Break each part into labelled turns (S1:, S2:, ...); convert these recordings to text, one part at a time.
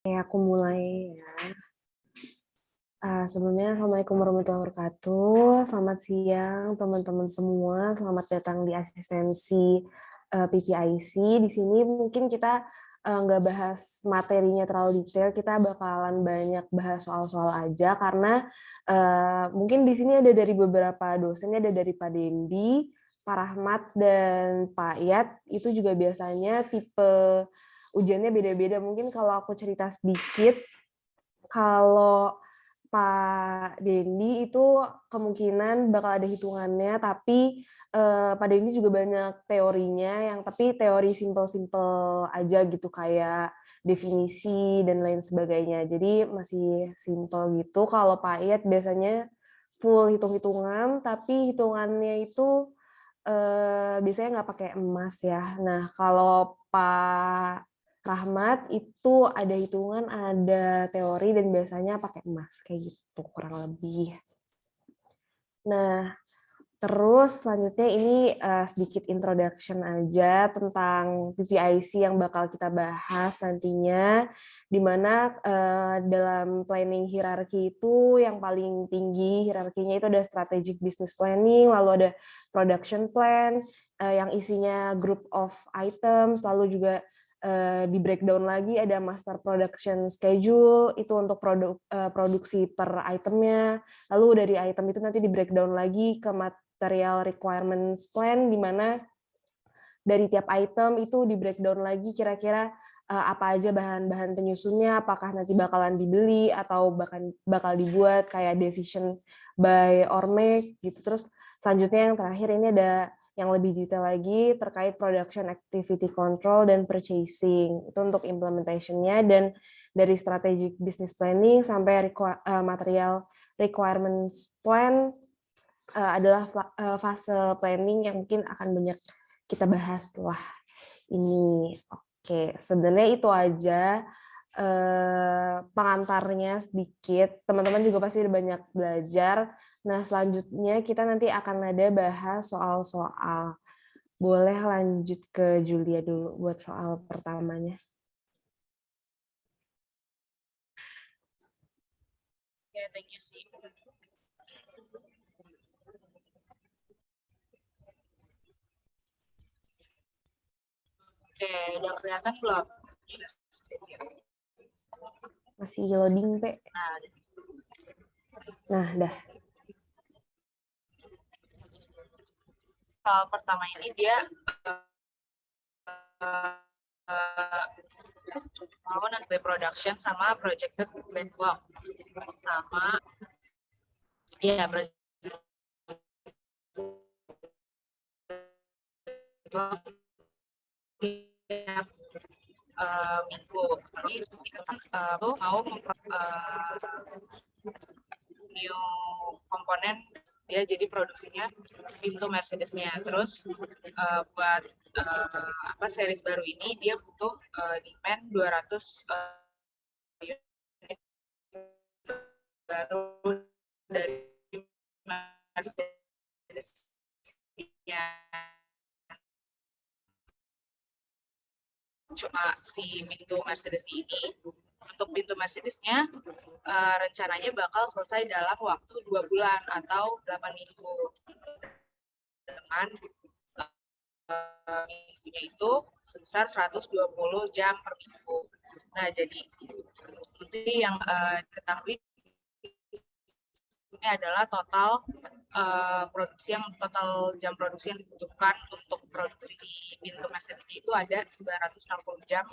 S1: Aku mulai ya. Sebelumnya, Assalamualaikum warahmatullahi wabarakatuh. Selamat siang, teman-teman semua. Selamat datang di asistensi PPIC. Di sini mungkin kita nggak bahas materinya terlalu detail. Kita bakalan banyak bahas soal-soal aja karena mungkin di sini ada dari beberapa dosennya, ada dari Pak Dendi, Pak Rahmat, dan Pak Yat. Itu juga biasanya tipe ujiannya beda-beda. Mungkin kalau aku cerita sedikit, kalau Pak Dendi itu kemungkinan bakal ada hitungannya, tapi Pak Dendi juga banyak teorinya, yang tapi teori simple-simple aja gitu, kayak definisi dan lain sebagainya. Jadi masih simple gitu. Kalau Pak Iyat biasanya full hitung-hitungan, tapi hitungannya itu biasanya nggak pakai emas ya. Nah, kalau Pak Rahmat itu ada hitungan, ada teori, dan biasanya pakai emas, kayak gitu kurang lebih. Nah, terus selanjutnya ini sedikit introduction aja tentang PPIC yang bakal kita bahas nantinya, di mana dalam planning hierarki itu yang paling tinggi hierarkinya itu ada strategic business planning, lalu ada production plan yang isinya group of items, lalu juga di breakdown lagi ada master production schedule, itu untuk produksi per itemnya, lalu dari item itu nanti di breakdown lagi ke material requirements plan, di mana dari tiap item itu di breakdown lagi kira-kira apa aja bahan-bahan penyusunnya, apakah nanti bakalan dibeli atau bakal dibuat, kayak decision buy or make gitu. Terus selanjutnya yang terakhir ini ada yang lebih detail lagi terkait production activity control dan purchasing. Itu untuk implementation-nya, dan dari strategic business planning sampai material requirements plan adalah fase planning yang mungkin akan banyak kita bahas setelah ini. Oke, sebenarnya itu aja pengantarnya sedikit. Teman-teman juga pasti udah banyak belajar. Nah, selanjutnya kita nanti akan ada bahas soal-soal. Boleh lanjut ke Julia dulu buat soal pertamanya.
S2: Ya, thank you sih. Oke, udah kelihatan belum?
S1: Masih loading, Pe. Nah, dah.
S2: Soal pertama ini dia mau nanti production sama projected backlog sama ya projected backlog tiap minggu. Lalu mau new komponen dia jadi produksinya pintu Mercedes-nya. Terus buat apa series baru ini dia butuh demand 200 unit baru dari Mercedes-nya. Cuma si pintu Mercedes ini, untuk pintu Mercedes-nya rencananya bakal selesai dalam waktu 2 bulan atau 8 minggu. Dengan minggunya itu sebesar 120 jam per minggu. Nah, jadi nanti yang diketahui ini adalah total total jam produksi yang dibutuhkan untuk produksi pintu Mercedes itu ada 960 jam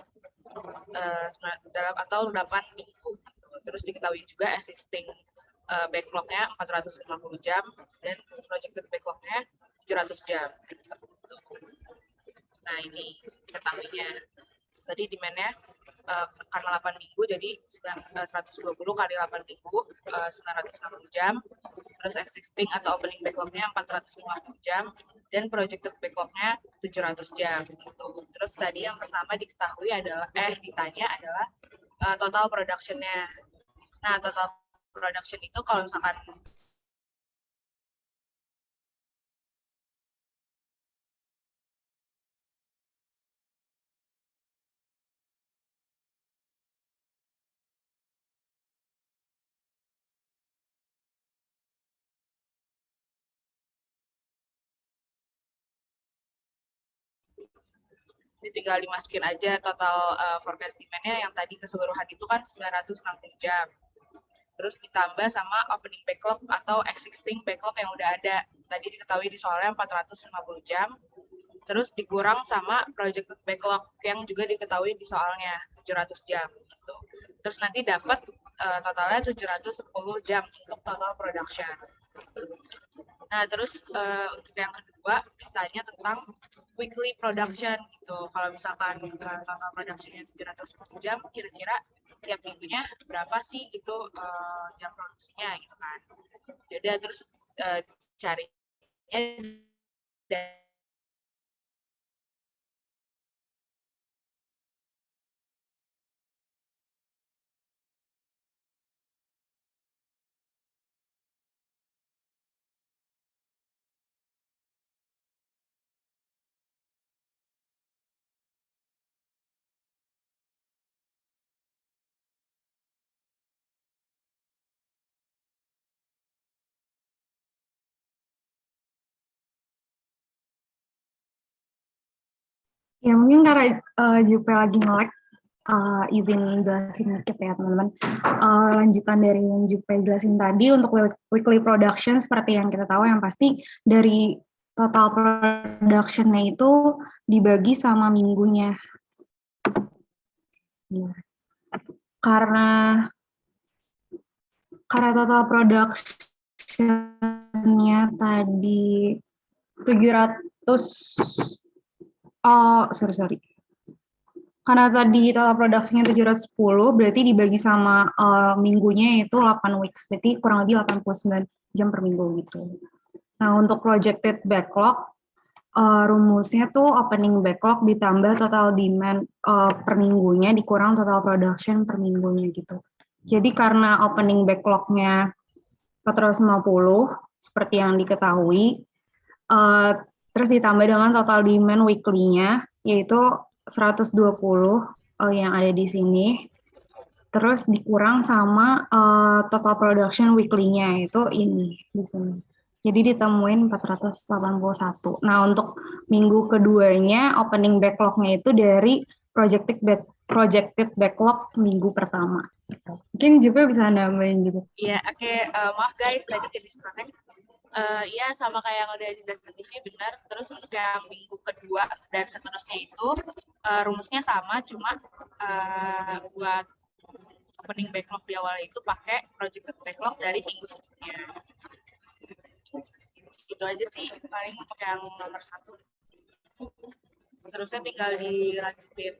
S2: dalam atau 8 minggu. Terus diketahui juga existing backlog-nya 450 jam dan projected backlog-nya 700 jam. Nah, ini ketahuinya. Tadi demand-nya karena 8 minggu, jadi 120 kali 8 minggu, 960 jam. Terus existing atau opening backlog-nya 450 jam. Dan projected backlog-nya 700 jam. Gitu. Terus tadi yang pertama diketahui adalah, ditanya adalah total production-nya. Nah, total production itu kalau misalkan Jadi tinggal dimasukin aja total forecast demand-nya yang tadi keseluruhan itu kan 960 jam. Terus ditambah sama opening backlog atau existing backlog yang udah ada. Tadi diketahui di soalnya 450 jam. Terus dikurang sama projected backlog yang juga diketahui di soalnya 700 jam. Gitu. Terus nanti dapat totalnya 710 jam untuk total production. Nah, terus untuk yang kedua, ditanya tentang weekly production gitu. Kalau misalkan total production-nya 710 jam, kira-kira tiap minggunya berapa sih itu jam produksinya gitu kan. Jadi terus carinya dari
S3: Ya mungkin karena Jupe lagi nge-lag, izin jelasin dikit ya teman-teman. Lanjutan dari yang Jupe jelasin tadi untuk weekly production seperti yang kita tahu yang pasti dari total production-nya itu dibagi sama minggunya. Nah, karena total production-nya tadi 700 sorry. Karena tadi total produksinya 710, berarti dibagi sama minggunya itu 8 weeks, berarti kurang lebih 89 jam per minggu gitu. Nah, untuk projected backlog, rumusnya tuh opening backlog ditambah total demand per minggunya dikurang total production per minggunya gitu. Jadi karena opening backlog-nya 450, seperti yang diketahui, terus ditambah dengan total demand weekly-nya, yaitu 120 yang ada di sini, terus dikurang sama total production weekly-nya, itu ini di sini. Jadi ditemuin 481. Nah, untuk minggu keduanya, opening backlog-nya itu dari projected backlog minggu pertama. Mungkin juga bisa nambahin juga.
S2: Iya, oke. Maaf guys, tadi ke disconnect. Ya sama kayak yang udah di Dasar TV benar. Terus untuk yang minggu kedua dan seterusnya itu rumusnya sama, cuma buat opening backlog di awal itu pakai projected backlog dari minggu sebelumnya. Itu aja sih paling untuk yang nomor 1. Terusnya tinggal dilanjutin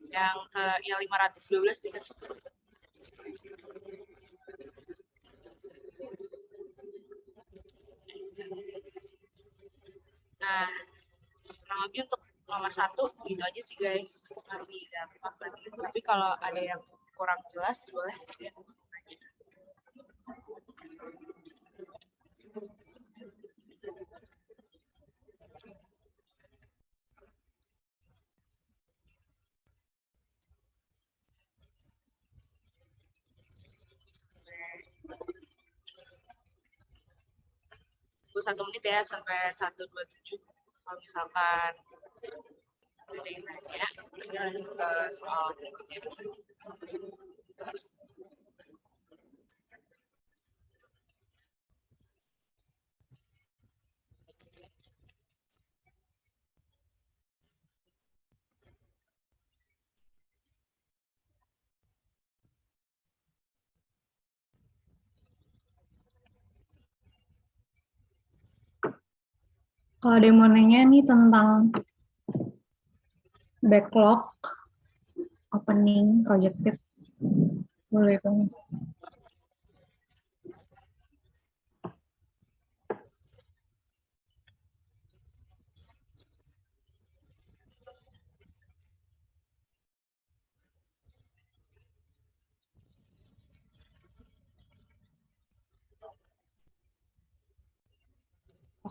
S2: yang 512 dikasih. Nah, kurang lebih untuk nomor 1 gitu aja sih guys, masih gampang banget. Tapi kalau ada yang kurang jelas boleh ya. Tunggu 1 menit ya sampai 1:27. Kalau misalkan ada yang nanya, tinggal lanjut ke soal berikutnya.
S3: Kalau ada yang mau nanya nih tentang backlog, opening, projected, boleh kan?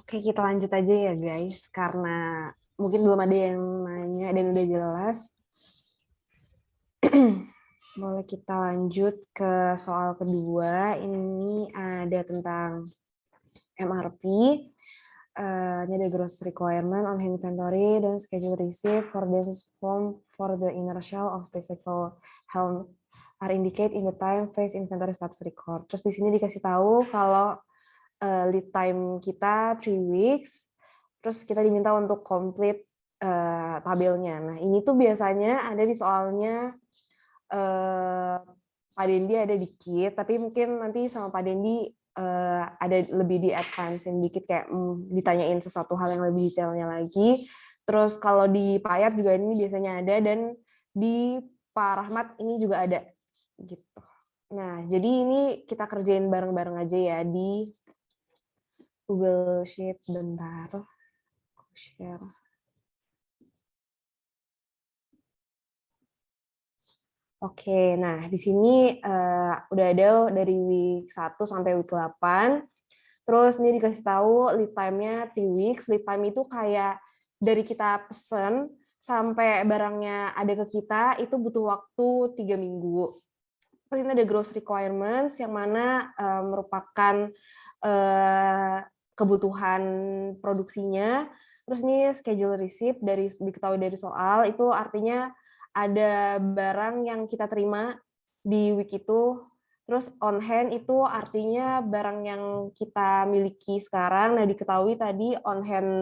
S1: Oke, kita lanjut aja ya guys, karena mungkin belum ada yang nanya dan udah jelas. Boleh kita lanjut ke soal kedua. Ini ada tentang MRP. ini ada gross requirement on hand inventory dan schedule receipt for this form for the inner shell of bicycle helm are indicate in the time phase inventory status record. Terus di sini dikasih tahu kalau lead time kita 3 weeks, terus kita diminta untuk complete tabelnya. Nah, ini tuh biasanya ada di soalnya Pak Dendi ada dikit, tapi mungkin nanti sama Pak Dendi ada lebih di advance-in dikit, kayak ditanyain sesuatu hal yang lebih detailnya lagi. Terus kalau di Pak Ayat juga ini biasanya ada, dan di Pak Rahmat ini juga ada gitu. Nah, jadi ini kita kerjain bareng-bareng aja ya di Google Sheet. Bentar, share. Oke, nah di sini udah ada dari week 1 sampai week 8. Terus ini dikasih tahu lead time-nya 3 weeks. Lead time itu kayak dari kita pesen sampai barangnya ada ke kita itu butuh waktu 3 minggu. Terus ini ada gross requirements yang mana merupakan kebutuhan produksinya. Terus ini schedule receipt diketahui dari soal, itu artinya ada barang yang kita terima di week itu. Terus on hand itu artinya barang yang kita miliki sekarang. Nah, diketahui tadi on hand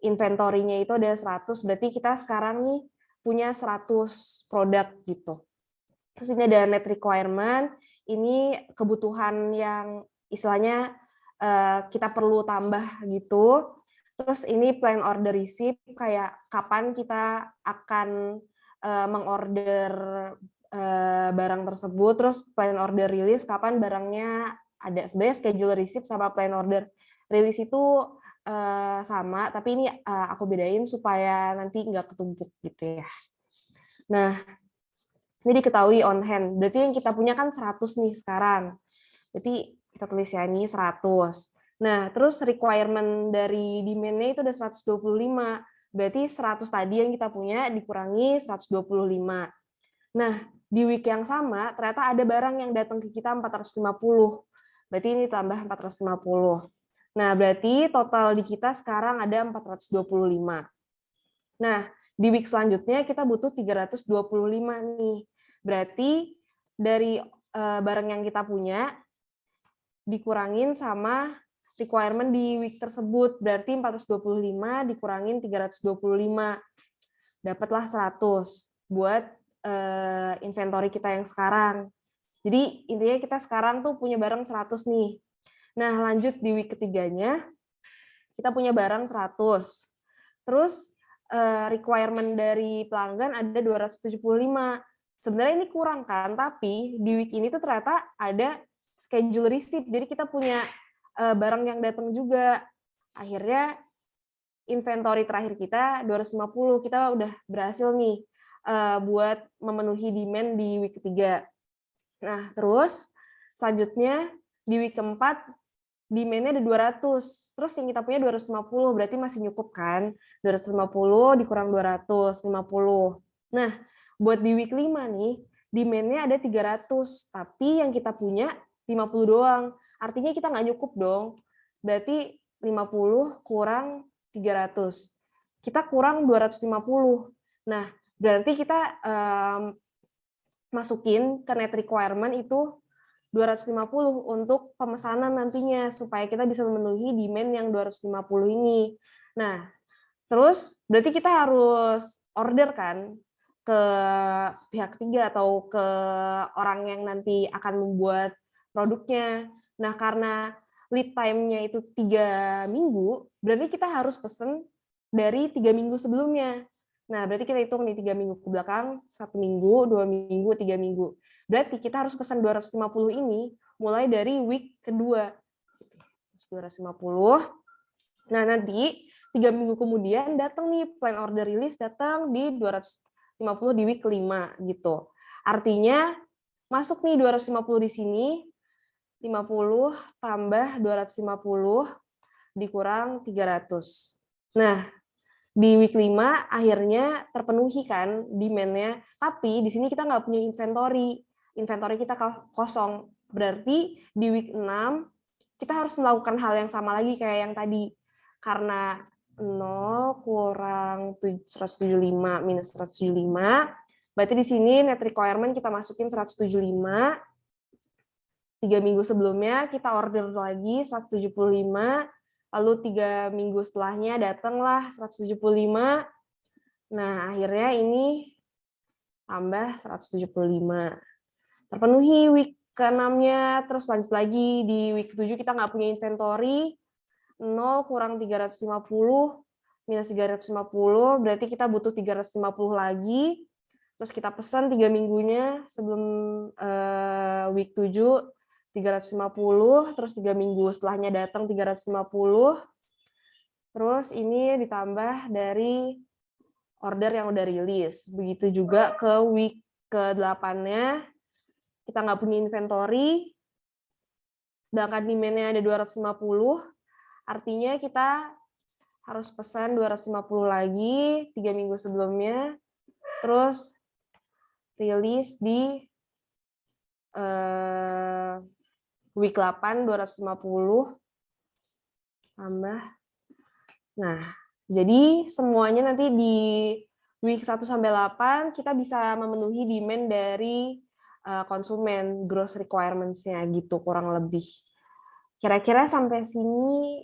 S1: inventory-nya itu ada 100, berarti kita sekarang nih punya 100 produk gitu. Terus ini ada net requirement, ini kebutuhan yang istilahnya kita perlu tambah gitu. Terus ini plan order receipt, kayak kapan kita akan mengorder barang tersebut. Terus plan order release, kapan barangnya ada. Sebenarnya schedule receipt sama plan order release itu sama, tapi ini aku bedain supaya nanti nggak ketumpuk gitu ya. Nah, ini diketahui on hand. Berarti yang kita punya kan 100 nih sekarang. Berarti kita tulis ya ini 100. Nah, terus requirement dari demand-nya itu ada 125. Berarti 100 tadi yang kita punya dikurangi 125. Nah, di week yang sama ternyata ada barang yang datang ke kita 450. Berarti ini tambah 450. Nah, berarti total di kita sekarang ada 425. Nah, di week selanjutnya kita butuh 325 nih. Berarti dari barang yang kita punya dikurangin sama requirement di week tersebut. Berarti 425 dikurangin 325. Dapatlah 100 buat inventory kita yang sekarang. Jadi intinya kita sekarang tuh punya barang 100 nih. Nah, lanjut di week ketiganya kita punya barang 100. Terus requirement dari pelanggan ada 275. Sebenarnya ini kurang kan, tapi di week ini tuh ternyata ada schedule receipt. Jadi kita punya barang yang datang juga. Akhirnya inventory terakhir kita 250. Kita udah berhasil nih buat memenuhi demand di week ketiga. Nah, terus selanjutnya di week keempat demand-nya ada 200. Terus yang kita punya 250, berarti masih cukup kan? 250 dikurang 250. Nah, buat di week 5 nih, demand-nya ada 300, tapi yang kita punya 50 doang. Artinya kita nggak cukup dong. Berarti 50 kurang 300. Kita kurang 250. Nah, berarti kita masukin ke net requirement itu 250 untuk pemesanan nantinya, supaya kita bisa memenuhi demand yang 250 ini. Nah, terus berarti kita harus order kan ke pihak ketiga atau ke orang yang nanti akan membuat produknya. Nah, karena lead time-nya itu 3 minggu, berarti kita harus pesen dari 3 minggu sebelumnya. Nah, berarti kita hitung nih 3 minggu ke belakang, 1 minggu, 2 minggu, 3 minggu. Berarti kita harus pesan 250 ini mulai dari week kedua. 250. Nah, nanti 3 minggu kemudian datang nih plan order release, datang di 250 di week kelima gitu. Artinya masuk nih 250 di sini, 50 tambah 250 dikurang 300. Nah, di week 5 akhirnya terpenuhi kan demand-nya, tapi di sini kita nggak punya inventory. Inventory kita kosong. Berarti di week 6 kita harus melakukan hal yang sama lagi kayak yang tadi. karena 0 kurang 175 minus 175, berarti di sini net requirement kita masukin 175. 3 minggu sebelumnya kita order lagi 175, lalu 3 minggu setelahnya datanglah 175. Nah, akhirnya ini tambah 175. Terpenuhi week ke-6-nya, terus lanjut lagi di week 7 kita nggak punya inventory, 0 kurang 350 minus 350, berarti kita butuh 350 lagi, terus kita pesan 3 minggunya sebelum week 7, 350, terus 3 minggu setelahnya datang 350, terus ini ditambah dari order yang udah rilis. Begitu juga ke week ke-8-nya, kita nggak punya inventory, sedangkan demand-nya ada 250, artinya kita harus pesan 250 lagi 3 minggu sebelumnya, terus rilis di week 8 250 tambah. Nah, jadi semuanya nanti di week 1 sampai 8 kita bisa memenuhi demand dari konsumen, gross requirements-nya gitu kurang lebih. Kira-kira sampai sini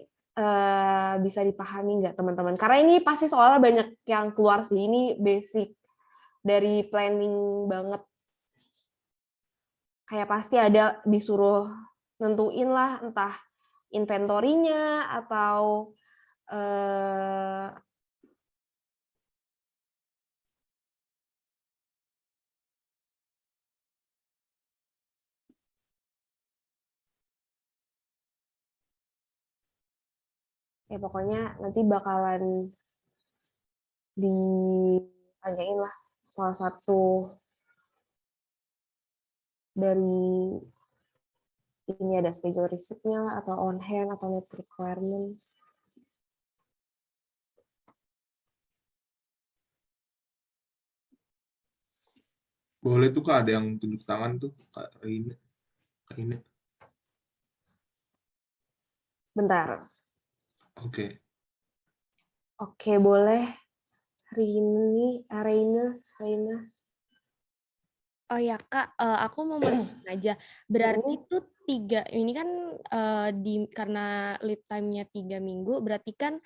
S1: bisa dipahami nggak teman-teman? Karena ini pasti soalnya banyak yang keluar sih, ini basic dari planning banget. Kayak pasti ada disuruh nentuin lah entah inventorinya atau ya pokoknya nanti bakalan ditanyain lah salah satu dari ini ada schedule receipt-nya atau on hand atau net requirement.
S4: Boleh tuh Kak, ada yang tunjuk tangan tuh Kak ini. Kak ini.
S1: Bentar.
S4: Oke.
S1: Oke, boleh. Reina.
S5: Oh ya Kak, aku mau mastiin aja. Berarti tuh 3, ini kan karena lead time-nya 3 minggu, berarti kan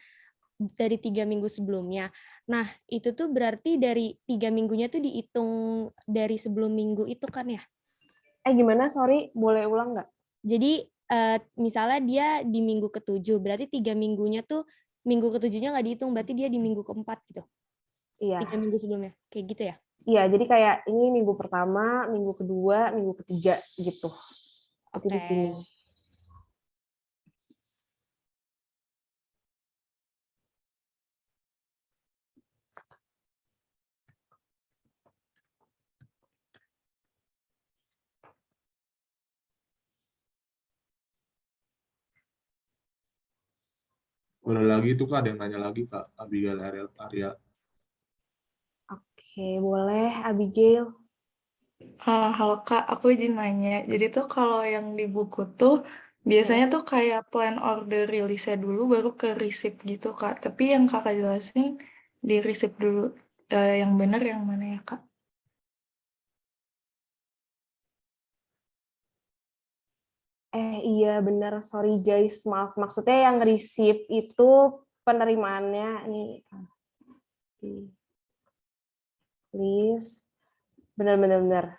S5: dari 3 minggu sebelumnya. Nah, itu tuh berarti dari 3 minggunya tuh dihitung dari sebelum minggu itu kan ya?
S1: Gimana? Sorry, boleh ulang nggak?
S5: Jadi, misalnya dia di minggu ke-7, berarti 3 minggunya tuh, minggu ke-7-nya nggak dihitung, berarti dia di minggu ke-4 gitu?
S1: Iya.
S5: 3 minggu sebelumnya, kayak gitu ya?
S1: Iya, jadi kayak ini minggu pertama, minggu kedua, minggu ketiga gitu. Tapi di sini.
S4: Boleh lagi tuh Kak, ada yang nanya lagi Kak, Abigail Arya.
S1: Oke, boleh Abigail.
S6: Halo Kak, aku izin nanya. Jadi tuh kalau yang di buku tuh biasanya tuh kayak plan order rilisnya dulu baru ke receipt gitu Kak. Tapi yang Kakak jelasin di receipt dulu. Yang benar yang mana ya Kak?
S1: Iya benar, sorry guys, maaf. Maksudnya yang receipt itu penerimaannya nih. Please. Benar.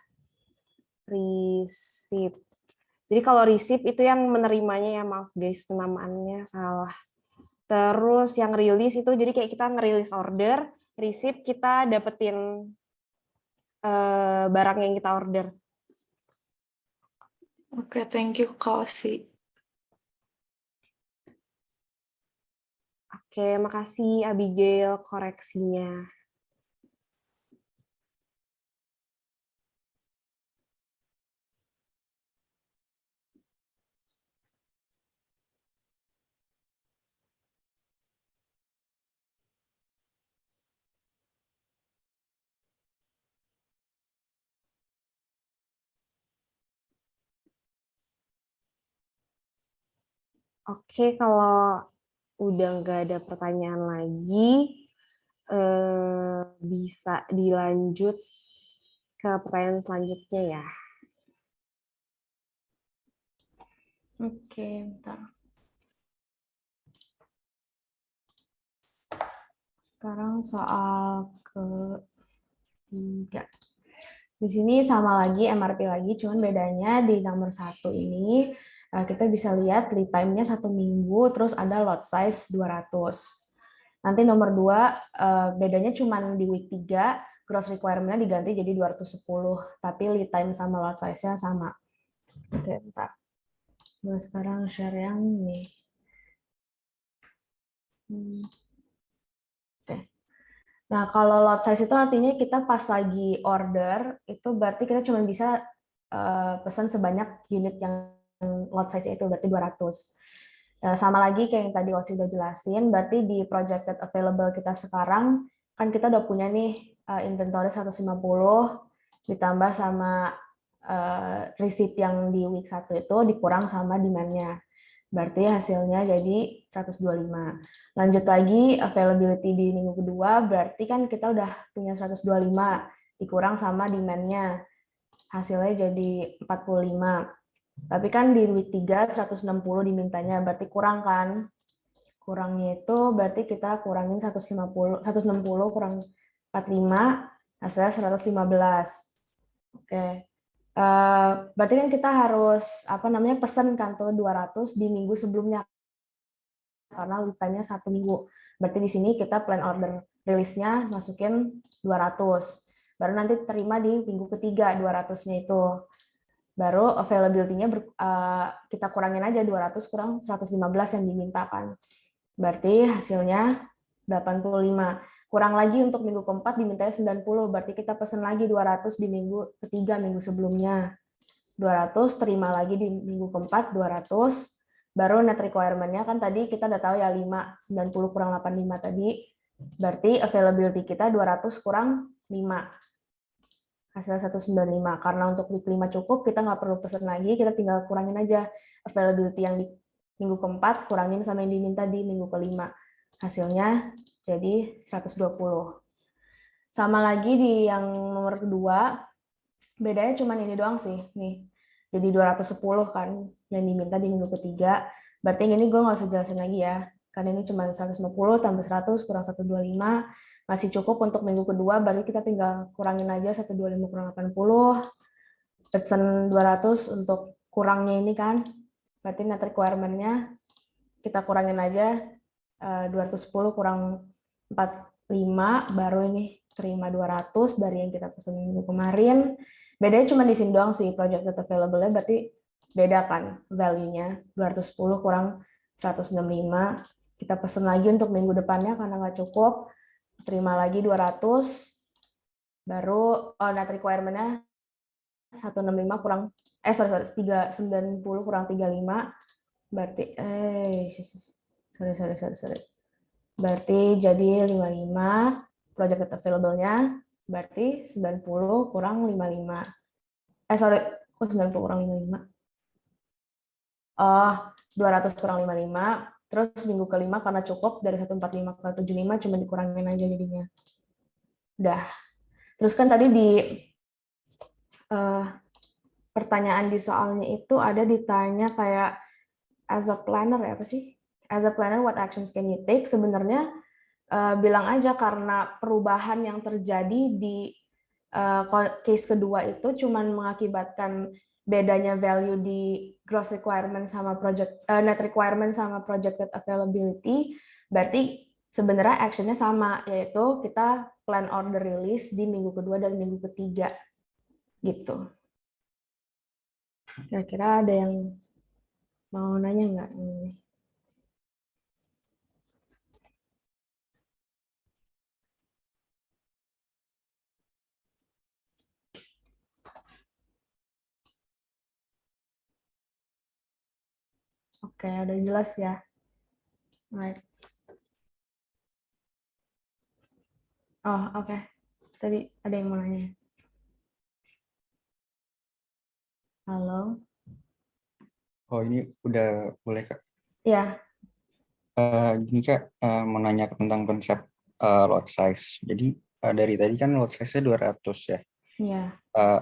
S1: Receipt. Jadi kalau receipt itu yang menerimanya ya, maaf guys, penamaannya salah. Terus yang rilis itu jadi kayak kita ngerilis order, receipt kita dapetin barang yang kita order.
S6: Oke, thank you Kak Osi.
S1: Oke, makasih Abigail koreksinya. Oke, kalau udah nggak ada pertanyaan lagi, bisa dilanjut ke pertanyaan selanjutnya ya.
S3: Oke, bentar. Sekarang soal ketiga. Di sini sama lagi MRP lagi, cuman bedanya di nomor 1 ini kita bisa lihat lead time-nya 1 minggu, terus ada lot size 200. Nanti nomor 2 bedanya cuman di week 3, gross requirement-nya diganti jadi 210, tapi lead time sama lot size-nya sama. Oke, bentar. Gue sekarang share yang ini. Oke. Nah, kalau lot size itu artinya kita pas lagi order, itu berarti kita cuma bisa pesan sebanyak unit yang lot size itu, berarti 200. Sama lagi kayak yang tadi Osi udah jelasin, berarti di projected available kita sekarang, kan kita udah punya nih inventory 150, ditambah sama receipt yang di week 1 itu dikurang sama demand-nya. Berarti hasilnya jadi 125. Lanjut lagi, availability di minggu kedua, berarti kan kita udah punya 125, dikurang sama demand-nya. Hasilnya jadi 45. Tapi kan di week 3, 160 dimintanya, berarti kurang kan? Kurangnya itu berarti kita kurangin 160 kurang 45, hasilnya 115. Oke. Berarti kan kita harus pesan kan tuh 200 di minggu sebelumnya karena lead time-nya 1 minggu. Berarti di sini kita plan order rilisnya masukin 200. Baru nanti terima di minggu ketiga 200-nya itu. Baru availability-nya kita kurangin aja 200 kurang 115 yang dimintakan. Berarti hasilnya 85. Kurang lagi untuk minggu keempat dimintanya 90, berarti kita pesan lagi 200 di minggu ketiga, minggu sebelumnya. 200, terima lagi di minggu keempat, 200, baru net requirement-nya kan tadi kita udah tahu ya 5, 90 kurang 85 tadi, berarti availability kita 200 kurang 5. Hasilnya 195. Karena untuk week 5 cukup, kita nggak perlu pesan lagi, kita tinggal kurangin aja availability yang di minggu keempat, kurangin sama yang diminta di minggu kelima. Hasilnya jadi 120. Sama lagi di yang nomor kedua, bedanya cuma ini doang sih. Nih, jadi 210 kan yang diminta di minggu ketiga. Berarti ini gue nggak usah jelasin lagi ya. Karena ini cuma 150 tambah 100 kurang 125. Masih cukup untuk minggu kedua, berarti kita tinggal kurangin aja 125 kurang 80. Pesan 200 untuk kurangnya ini kan. Berarti net requirement-nya kita kurangin aja 210 kurang 45, baru ini terima 200 dari yang kita pesan minggu kemarin. Bedanya cuma di sini doang sih, projected available-nya berarti beda kan value-nya. 210 kurang 165. Kita pesan lagi untuk minggu depannya karena nggak cukup. Terima lagi 200. Baru net requirement-nya 165 kurang 390 kurang 35. Berarti sorry. Berarti jadi 55, projected available-nya berarti 90 kurang 55. Kok 90 kurang 55? Oh, 200 kurang 55, terus minggu kelima karena cukup dari 145 ke 75 cuma dikurangin aja jadinya. Udah. Terus kan tadi di pertanyaan di soalnya itu ada ditanya kayak as a planner ya, apa sih? As a planner, what actions can you take? Sebenarnya bilang aja karena perubahan yang terjadi di case kedua itu cuman mengakibatkan bedanya value di gross requirement sama net requirement sama projected availability, berarti sebenarnya actionnya sama, yaitu kita plan order release di minggu kedua dan minggu ketiga gitu. Kira-kira ada yang mau nanya nggak? Oke, udah jelas ya. Right. Oh, oke. Tadi ada yang mau nanya. Halo.
S7: Oh, ini udah boleh, Kak?
S1: Ya.
S7: Gini Kak, mau nanya tentang konsep lot size. Jadi dari tadi kan lot size-nya 200 ya.
S1: Iya.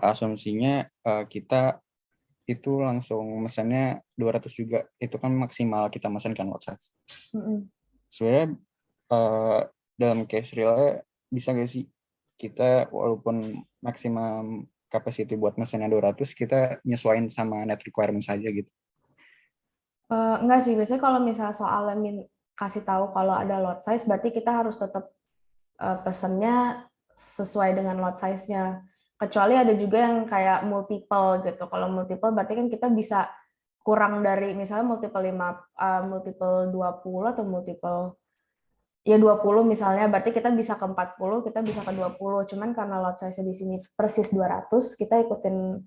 S7: Asumsinya kita itu langsung mesennya 200 juga. Itu kan maksimal kita mesenkan lot size. Sebenarnya dalam case real bisa nggak sih kita walaupun maksimum capacity buat mesennya 200, kita nyesuaiin sama net requirement saja gitu?
S1: Enggak sih, biasanya kalau misalnya soalnya kasih tahu kalau ada lot size, berarti kita harus tetap pesennya sesuai dengan lot size-nya. Kecuali ada juga yang kayak multiple gitu. Kalau multiple berarti kan kita bisa kurang dari misalnya multiple 20 atau multiple ya 20 misalnya, berarti kita bisa ke 40, kita bisa ke 20. Cuman karena lot size-nya di sini persis 200, kita ikutin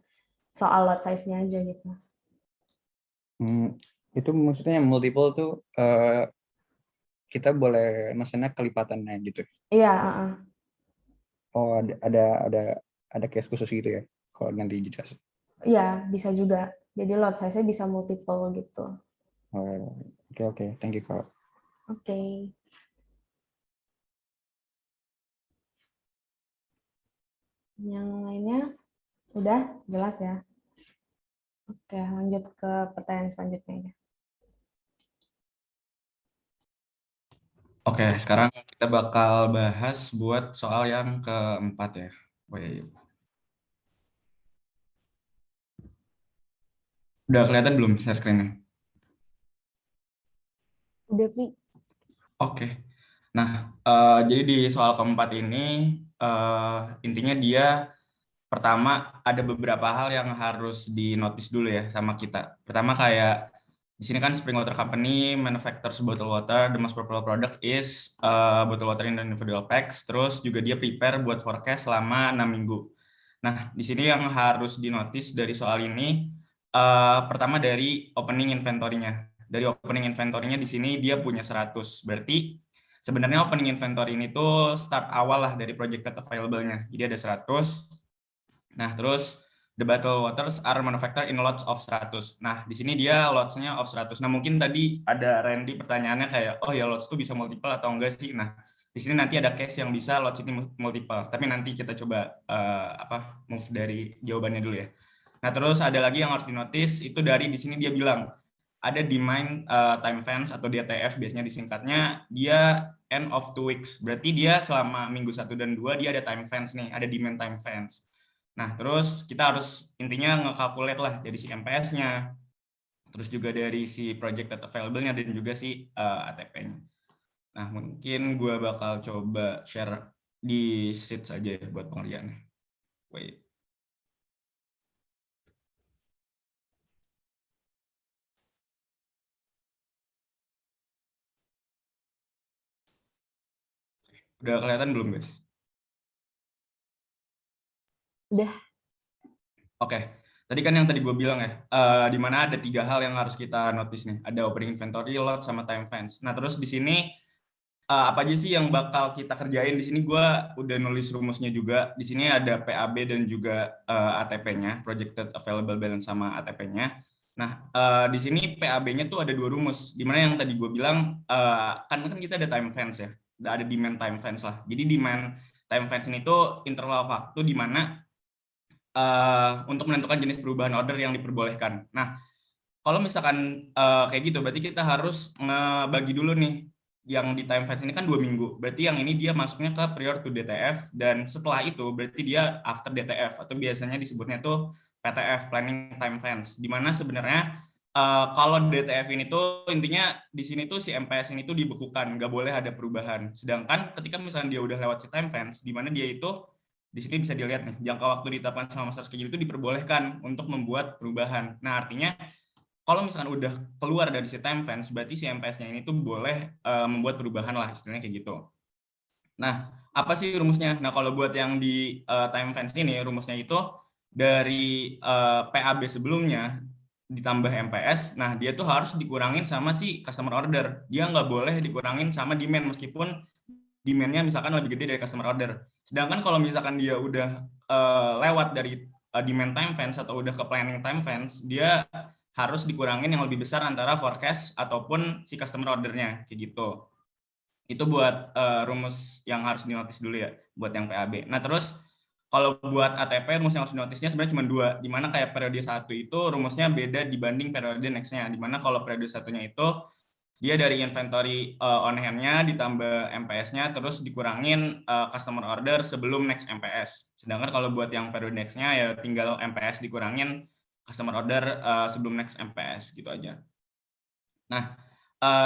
S1: soal lot size-nya aja gitu.
S7: Itu maksudnya multiple tuh kita boleh mesennya kelipatannya gitu.
S1: Iya,
S7: Oh, ada case khusus gitu ya, kalau nanti jelas.
S1: iya, bisa juga. Jadi lot size-nya bisa multiple gitu.
S7: Oke. Thank you, Kak.
S1: Oke. Yang lainnya udah jelas ya. Oke, lanjut ke pertanyaan selanjutnya.
S8: Oke, sekarang kita bakal bahas buat soal yang keempat ya. Wait. Udah kelihatan belum share screen-nya?
S1: Udah, Pi.
S8: Oke. Nah, jadi di soal keempat ini intinya dia pertama ada beberapa hal yang harus dinotis dulu ya sama kita. Pertama kayak di sini kan Spring Water Company manufactures bottled water. The most popular product is bottled water in the individual packs. Terus juga dia prepare buat forecast selama 6 minggu. Nah, di sini yang harus dinotis dari soal ini pertama dari opening inventory-nya. Dari opening inventory-nya di sini dia punya 100. Berarti sebenarnya opening inventory ini tuh start awal lah dari projected available-nya. Jadi ada 100. Nah, terus the bottled waters are manufactured in lots of 100. Nah, di sini dia lots-nya of 100. Nah, mungkin tadi ada Randy pertanyaannya kayak, oh ya lots itu bisa multiple atau enggak sih? Nah, di sini nanti ada case yang bisa lots ini multiple. Tapi nanti kita coba move dari jawabannya dulu ya. Nah, terus ada lagi yang harus dinotis, itu dari di sini dia bilang, ada demand time fence atau DTF biasanya disingkatnya, dia end of 2 weeks. Berarti dia selama minggu 1 dan 2 dia ada time fence nih, ada demand time fence. Nah, terus kita harus intinya ngekalkulate lah dari si MPS-nya, terus juga dari si projected available-nya dan juga si ATP-nya. Nah, mungkin gue bakal coba share di sheet saja ya buat pengerjaannya. Wait. Udah kelihatan belum, guys?
S1: Udah.
S8: Oke. Tadi kan yang tadi gue bilang ya, di mana ada 3 hal yang harus kita notice nih. Ada opening inventory, lot, sama time fence. Nah, terus di sini apa aja sih yang bakal kita kerjain? Di sini gue udah nulis rumusnya juga. Di sini ada PAB dan juga ATP-nya, projected available balance sama ATP-nya. Nah, di sini PAB-nya tuh ada 2 rumus. Di mana yang tadi gue bilang, kan kita ada time fence ya. Ada demand time fence lah. Jadi demand time fence ini tuh interval waktu di mana untuk menentukan jenis perubahan order yang diperbolehkan. Nah, kalau misalkan kayak gitu, berarti kita harus ngebagi dulu nih. Yang di time fence ini kan 2 minggu. Berarti yang ini dia masuknya ke prior to DTF, dan setelah itu berarti dia after DTF, atau biasanya disebutnya tuh PTF, Planning Time Fence. Dimana sebenarnya kalau DTF ini tuh intinya di sini tuh si MPS ini tuh dibekukan, nggak boleh ada perubahan. Sedangkan ketika misalnya dia udah lewat si time fence, di mana dia itu di sini bisa dilihat nih, jangka waktu ditetapkan selama masa schedule itu diperbolehkan untuk membuat perubahan. Nah, artinya kalau misalkan udah keluar dari si time fence, berarti si MPS-nya ini tuh boleh membuat perubahan lah, istilahnya kayak gitu. Nah, apa sih rumusnya? Nah, kalau buat yang di time fence ini, rumusnya itu dari PAB sebelumnya ditambah MPS, nah dia tuh harus dikurangin sama si customer order. Dia nggak boleh dikurangin sama demand, meskipun demand-nya misalkan lebih gede dari customer order. Sedangkan kalau misalkan dia udah lewat dari demand time fence atau udah ke planning time fence, dia harus dikurangin yang lebih besar antara forecast ataupun si customer ordernya, kayak gitu. Itu buat rumus yang harus dinotis dulu ya, buat yang PAB. Nah terus kalau buat ATP rumus yang harus dinotisnya sebenarnya cuma 2, dimana kayak periode 1 itu rumusnya beda dibanding periode next-nya, dimana kalau periode 1-nya itu dia dari inventory on hand-nya ditambah MPS-nya terus dikurangin customer order sebelum next MPS. Sedangkan kalau buat yang periode next-nya ya tinggal MPS dikurangin customer order sebelum next MPS gitu aja. Nah,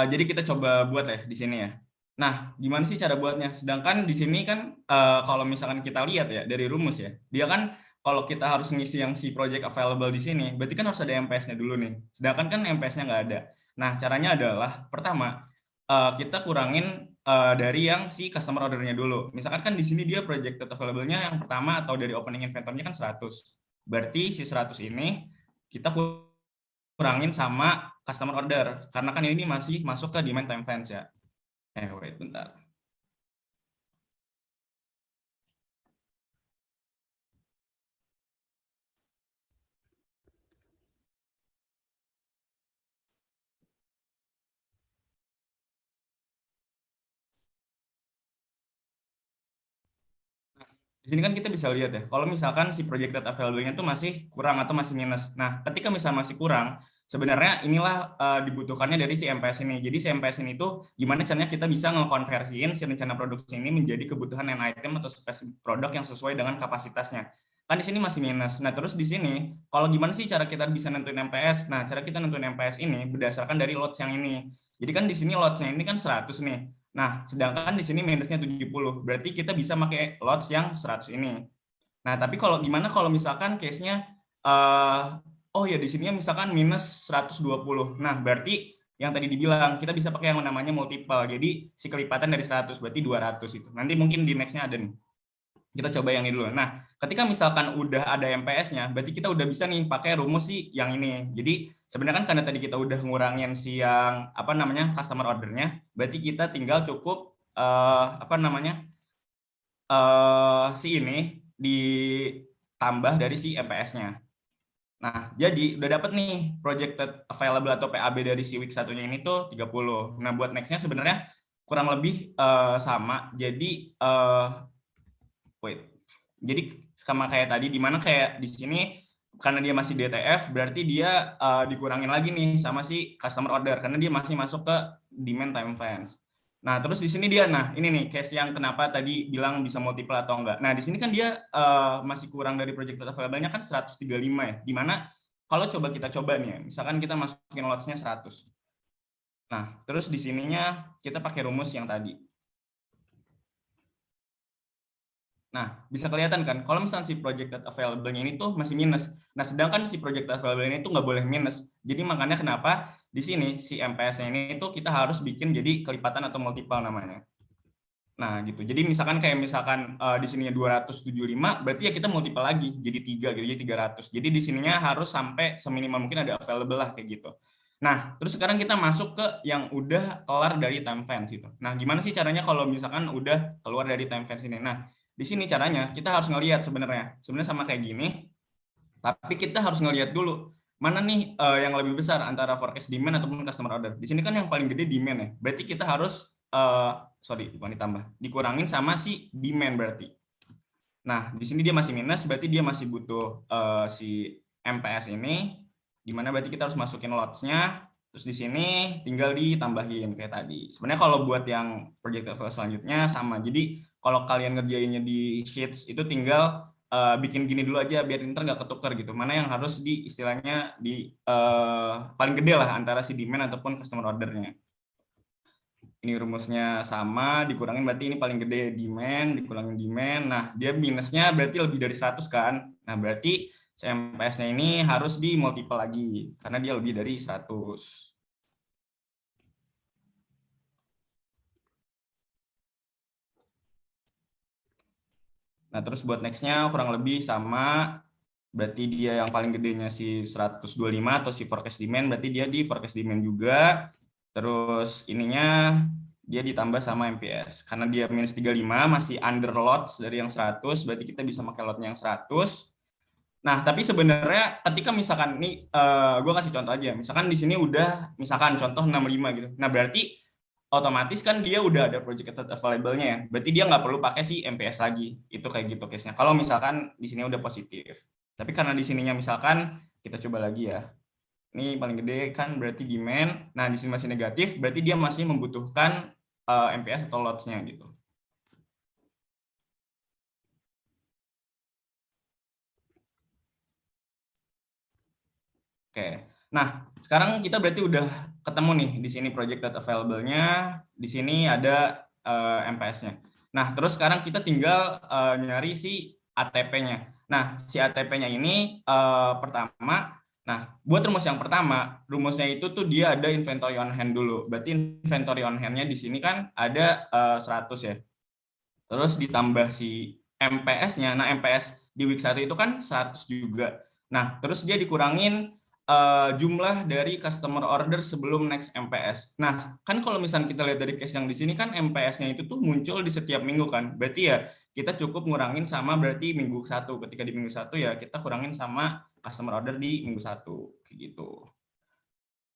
S8: jadi kita coba buat ya di sini ya. Nah, gimana sih cara buatnya? Sedangkan di sini kan kalau misalkan kita lihat ya dari rumus ya, dia kan kalau kita harus ngisi yang si project available di sini, berarti kan harus ada MPS-nya dulu nih. Sedangkan kan MPS-nya nggak ada. Nah, caranya adalah pertama kita kurangin dari yang si customer order-nya dulu. Misalkan kan di sini dia projected available-nya yang pertama atau dari opening inventory-nya kan 100. Berarti si 100 ini kita kurangin sama customer order karena kan ini masih masuk ke demand time fence ya. Wait bentar. Di sini kan kita bisa lihat ya, kalau misalkan si projected available-nya itu masih kurang atau masih minus. Nah, ketika misalnya masih kurang, sebenarnya inilah dibutuhkannya dari si MPS ini. Jadi si MPS ini itu gimana caranya kita bisa ngekonversiin si rencana produksi ini menjadi kebutuhan end item atau spesifik produk yang sesuai dengan kapasitasnya. Kan di sini masih minus. Nah, terus di sini, kalau gimana sih cara kita bisa nentuin MPS? Nah, cara kita nentuin MPS ini berdasarkan dari lots yang ini. Jadi kan di sini lots yang ini kan 100 nih. Nah, sedangkan di sini minusnya 70. Berarti kita bisa pakai lots yang 100 ini. Nah, tapi kalau gimana kalau misalkan case-nya oh ya di sini misalkan minus 120. Nah, berarti yang tadi dibilang kita bisa pakai yang namanya multiple. Jadi si kelipatan dari 100 berarti 200 itu. Nanti mungkin di next-nya ada nih. Kita coba yang ini dulu. Nah, ketika misalkan udah ada MPS-nya, berarti kita udah bisa nih pakai rumus si yang ini. Jadi sebenarnya kan karena tadi kita udah ngurangin si yang apa namanya customer ordernya, berarti kita tinggal cukup si ini ditambah dari si MPS-nya. Nah, jadi udah dapet nih projected available atau PAB dari si week satunya ini tuh 30. Nah, buat next-nya sebenarnya kurang lebih sama. Jadi jadi sama kayak tadi, dimana kayak di sini karena dia masih DTF, berarti dia dikurangin lagi nih sama si customer order karena dia masih masuk ke demand time fence. Nah, terus di sini dia, nah ini nih case yang kenapa tadi bilang bisa multiple atau enggak. Nah, di sini kan dia masih kurang dari projected available-nya kan 135 ya. Dimana kalau kita coba nih, misalkan kita masukin lots-nya 100. Nah, terus di sininya kita pakai rumus yang tadi. Nah, bisa kelihatan kan, kalau misalnya si projected available-nya ini tuh masih minus. Nah, sedangkan si projected available ini tuh nggak boleh minus. Jadi makanya kenapa di sini si MPS-nya ini tuh kita harus bikin jadi kelipatan atau multiple namanya. Nah, gitu. Jadi misalkan di sininya 275, berarti ya kita multiple lagi, jadi 3 gitu, jadi 300. Jadi di sininya harus sampai seminimal mungkin ada available lah kayak gitu. Nah, terus sekarang kita masuk ke yang udah keluar dari time fence gitu. Nah, gimana sih caranya kalau misalkan udah keluar dari time fence ini? Nah, di sini caranya kita harus ngelihat sebenarnya sama kayak gini, tapi kita harus ngelihat dulu mana nih yang lebih besar antara forecast demand ataupun customer order. Di sini kan yang paling gede demand ya, berarti kita harus dikurangin sama si demand berarti. Nah, di sini dia masih minus, berarti dia masih butuh si MPS ini, dimana berarti kita harus masukin lots-nya, terus di sini tinggal ditambahin kayak tadi. Sebenarnya kalau buat yang project level selanjutnya sama, jadi kalau kalian ngerjainnya di sheets itu tinggal bikin gini dulu aja biar ntar nggak ketukar gitu. Mana yang harus istilahnya paling gede lah antara si demand ataupun customer ordernya. Ini rumusnya sama, dikurangin berarti ini paling gede demand, dikurangin demand. Nah, dia minusnya berarti lebih dari 100 kan. Nah, berarti MPS-nya ini harus di multiple lagi karena dia lebih dari 100. Nah, terus buat next-nya kurang lebih sama, berarti dia yang paling gedenya si 125 atau si forecast demand, berarti dia di forecast demand juga. Terus ininya dia ditambah sama MPS. Karena dia minus 35, masih under lots dari yang 100, berarti kita bisa pakai lotnya yang 100. Nah, tapi sebenarnya ketika misalkan nih, gue kasih contoh aja. Misalkan di sini udah, misalkan contoh 65 gitu. Nah, berarti otomatis kan dia udah ada projected available-nya ya. Berarti dia nggak perlu pakai si MPS lagi. Itu kayak gitu case-nya. Kalau misalkan di sini udah positif. Tapi karena di sininya misalkan, kita coba lagi ya. Ini paling gede kan berarti demand. Nah, di sini masih negatif, berarti dia masih membutuhkan MPS atau lots-nya gitu. Oke. Nah, sekarang kita berarti udah ketemu nih di sini projected available-nya, di sini ada MPS-nya. Nah, terus sekarang kita tinggal nyari si ATP-nya. Nah, si ATP-nya ini pertama, nah buat rumus yang pertama, rumusnya itu tuh dia ada inventory on hand dulu. Berarti inventory on hand-nya di sini kan ada 100 ya. Terus ditambah si MPS-nya. Nah, MPS di week 1 itu kan 100 juga. Nah, terus dia dikurangin jumlah dari customer order sebelum next MPS. Nah, kan kalau misalnya kita lihat dari case yang di sini kan MPS-nya itu tuh muncul di setiap minggu kan. Berarti ya kita cukup ngurangin sama berarti minggu 1. Ketika di minggu 1 ya kita kurangin sama customer order di minggu 1 kayak gitu.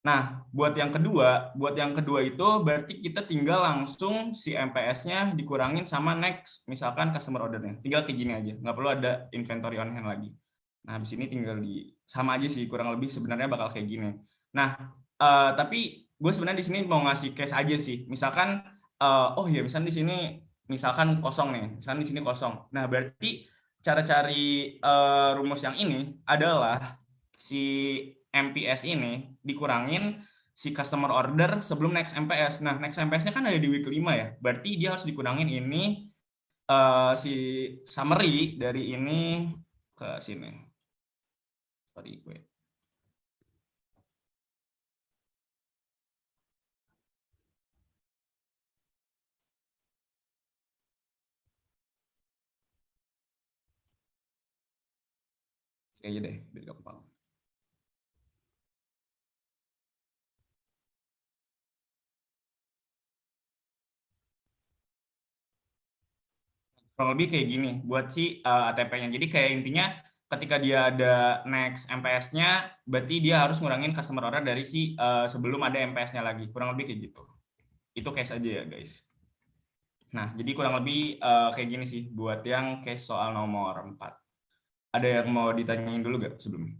S8: Nah, buat yang kedua itu berarti kita tinggal langsung si MPS-nya dikurangin sama next, misalkan customer order-nya. Tinggal kayak gini aja, nggak perlu ada inventory on hand lagi. Nah, habis ini tinggal sama aja sih, kurang lebih sebenarnya bakal kayak gini. Nah, tapi gue sebenarnya di sini mau ngasih case aja sih. Misalkan, oh ya, misalkan di sini misalkan kosong nih, misalkan di sini kosong. Nah, berarti cara cari rumus yang ini adalah si MPS ini dikurangin si customer order sebelum next MPS. Nah, next MPS-nya kan ada di week 5 ya. Berarti dia harus dikurangin ini si summary dari ini ke sini. Sorry, gue. Kayaknya deh, biar gampang. Kurang lebih kayak gini buat si ATP-nya. Jadi kayak intinya ketika dia ada next MPS-nya, berarti dia harus ngurangin customer order dari si sebelum ada MPS-nya lagi. Kurang lebih kayak gitu. Itu case aja ya, guys. Nah, jadi kurang lebih kayak gini sih buat yang case soal nomor 4. Ada yang mau ditanyain dulu gak sebelumnya?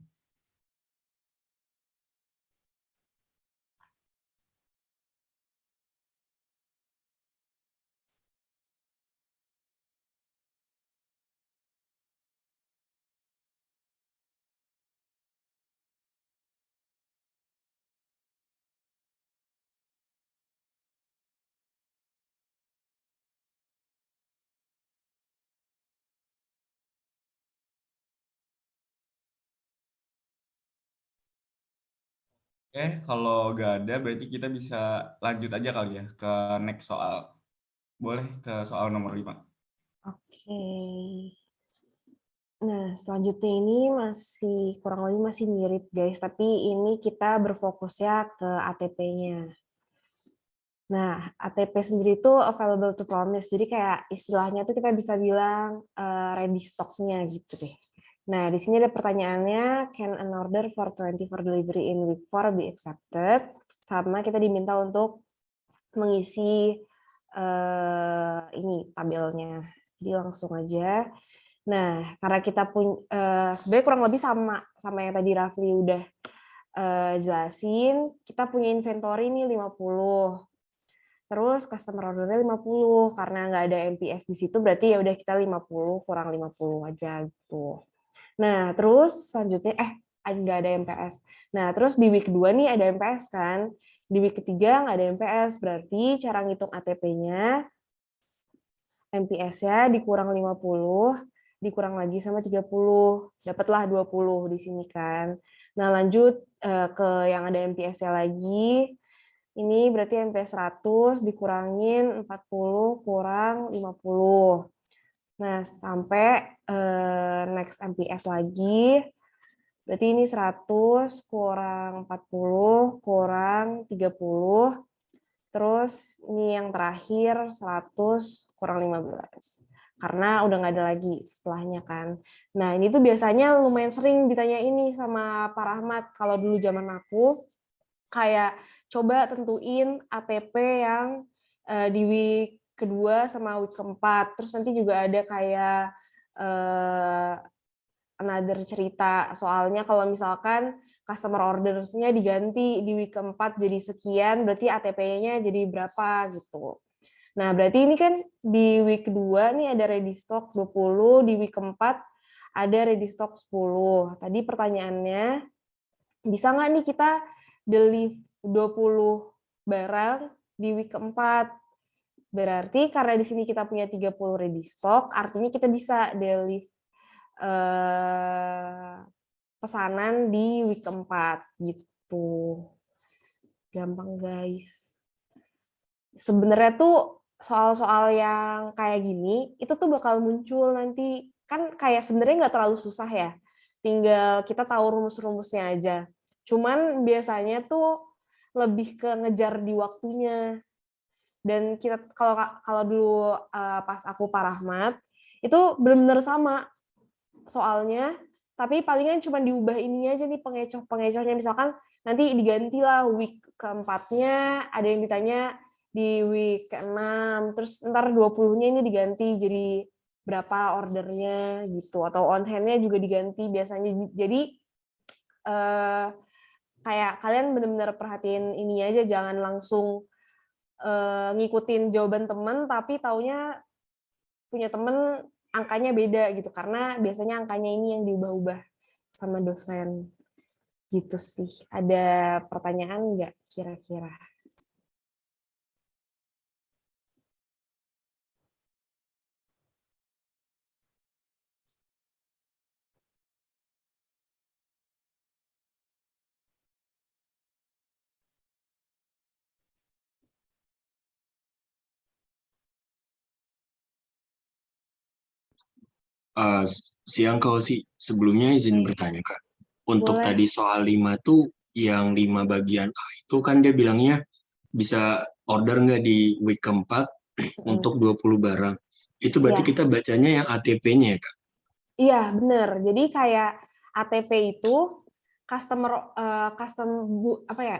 S8: Oke, kalau gak ada berarti kita bisa lanjut aja kali ya ke next soal. Boleh ke soal nomor 5.
S1: Oke. Nah, selanjutnya ini masih kurang lebih masih mirip guys, tapi ini kita berfokusnya ke ATP-nya. Nah, ATP sendiri itu available to promise. Jadi kayak istilahnya tuh kita bisa bilang ready stock-nya gitu deh. Nah, di sini ada pertanyaannya, can an order for 24 delivery in week 4 be accepted? Sama kita diminta untuk mengisi ini tabelnya. Jadi langsung aja. Nah, karena kita punya sebenarnya kurang lebih sama yang tadi Rafli udah jelasin, kita punya inventory ini 50. Terus customer ordernya 50 karena nggak ada MPS di situ berarti ya udah kita 50 kurang 50 aja gitu. Nah, terus selanjutnya nggak ada MPS. Nah, terus di week 2 nih ada MPS kan. Di week ketiga nggak ada MPS, berarti cara ngitung ATP-nya MPS-nya dikurang 50, dikurang lagi sama 30, dapatlah 20 di sini kan. Nah, lanjut ke yang ada MPS-nya lagi. Ini berarti MPS 100 dikurangin 40 kurang 50. Nah, sampai next MPS lagi. Berarti ini 100 kurang 40 kurang 30. Terus ini yang terakhir 100 kurang 15. karena udah nggak ada lagi setelahnya kan. Nah ini tuh biasanya lumayan sering ditanya ini sama Pak Rahmat. Kalau dulu zaman aku kayak coba tentuin ATP yang di week kedua sama week keempat. Terus nanti juga ada kayak another cerita soalnya kalau misalkan customer orders-nya diganti di week keempat jadi sekian, berarti ATP-nya jadi berapa gitu. Nah, berarti ini kan di week kedua nih ada ready stock 20, di week keempat ada ready stock 10. Tadi pertanyaannya, bisa nggak nih kita deliver 20 barang di week keempat? Berarti karena di sini kita punya 30 ready stock, artinya kita bisa deliver pesanan di week keempat gitu. Gampang guys. Sebenarnya tuh soal-soal yang kayak gini itu tuh bakal muncul nanti, kan kayak sebenarnya nggak terlalu susah ya, tinggal kita tahu rumus-rumusnya aja. Cuman biasanya tuh lebih ke ngejar di waktunya. Dan kita kalau dulu pas aku Pak Rahmat itu benar-benar sama soalnya, tapi palingan cuma diubah ininya aja nih, pengecoh-pengecohnya. Misalkan nanti digantilah week keempatnya, ada yang ditanya di week ke-6, terus ntar 20-nya ini diganti jadi berapa ordernya gitu, atau on hand-nya juga diganti biasanya. Jadi kayak kalian benar-benar perhatiin ini aja, jangan langsung ngikutin jawaban temen tapi taunya punya temen angkanya beda gitu, karena biasanya angkanya ini yang diubah-ubah sama dosen gitu sih. Ada pertanyaan nggak kira-kira?
S9: Siang Kak Osi, sebelumnya izin bertanya Kak. Untuk
S1: Boleh.
S9: tadi soal 5 tuh, yang 5 bagian A itu kan dia bilangnya bisa order nggak di week keempat untuk 20 barang. Itu berarti
S1: Iya.
S9: kita bacanya yang ATP-nya ya Kak?
S1: Iya, bener. Jadi kayak ATP itu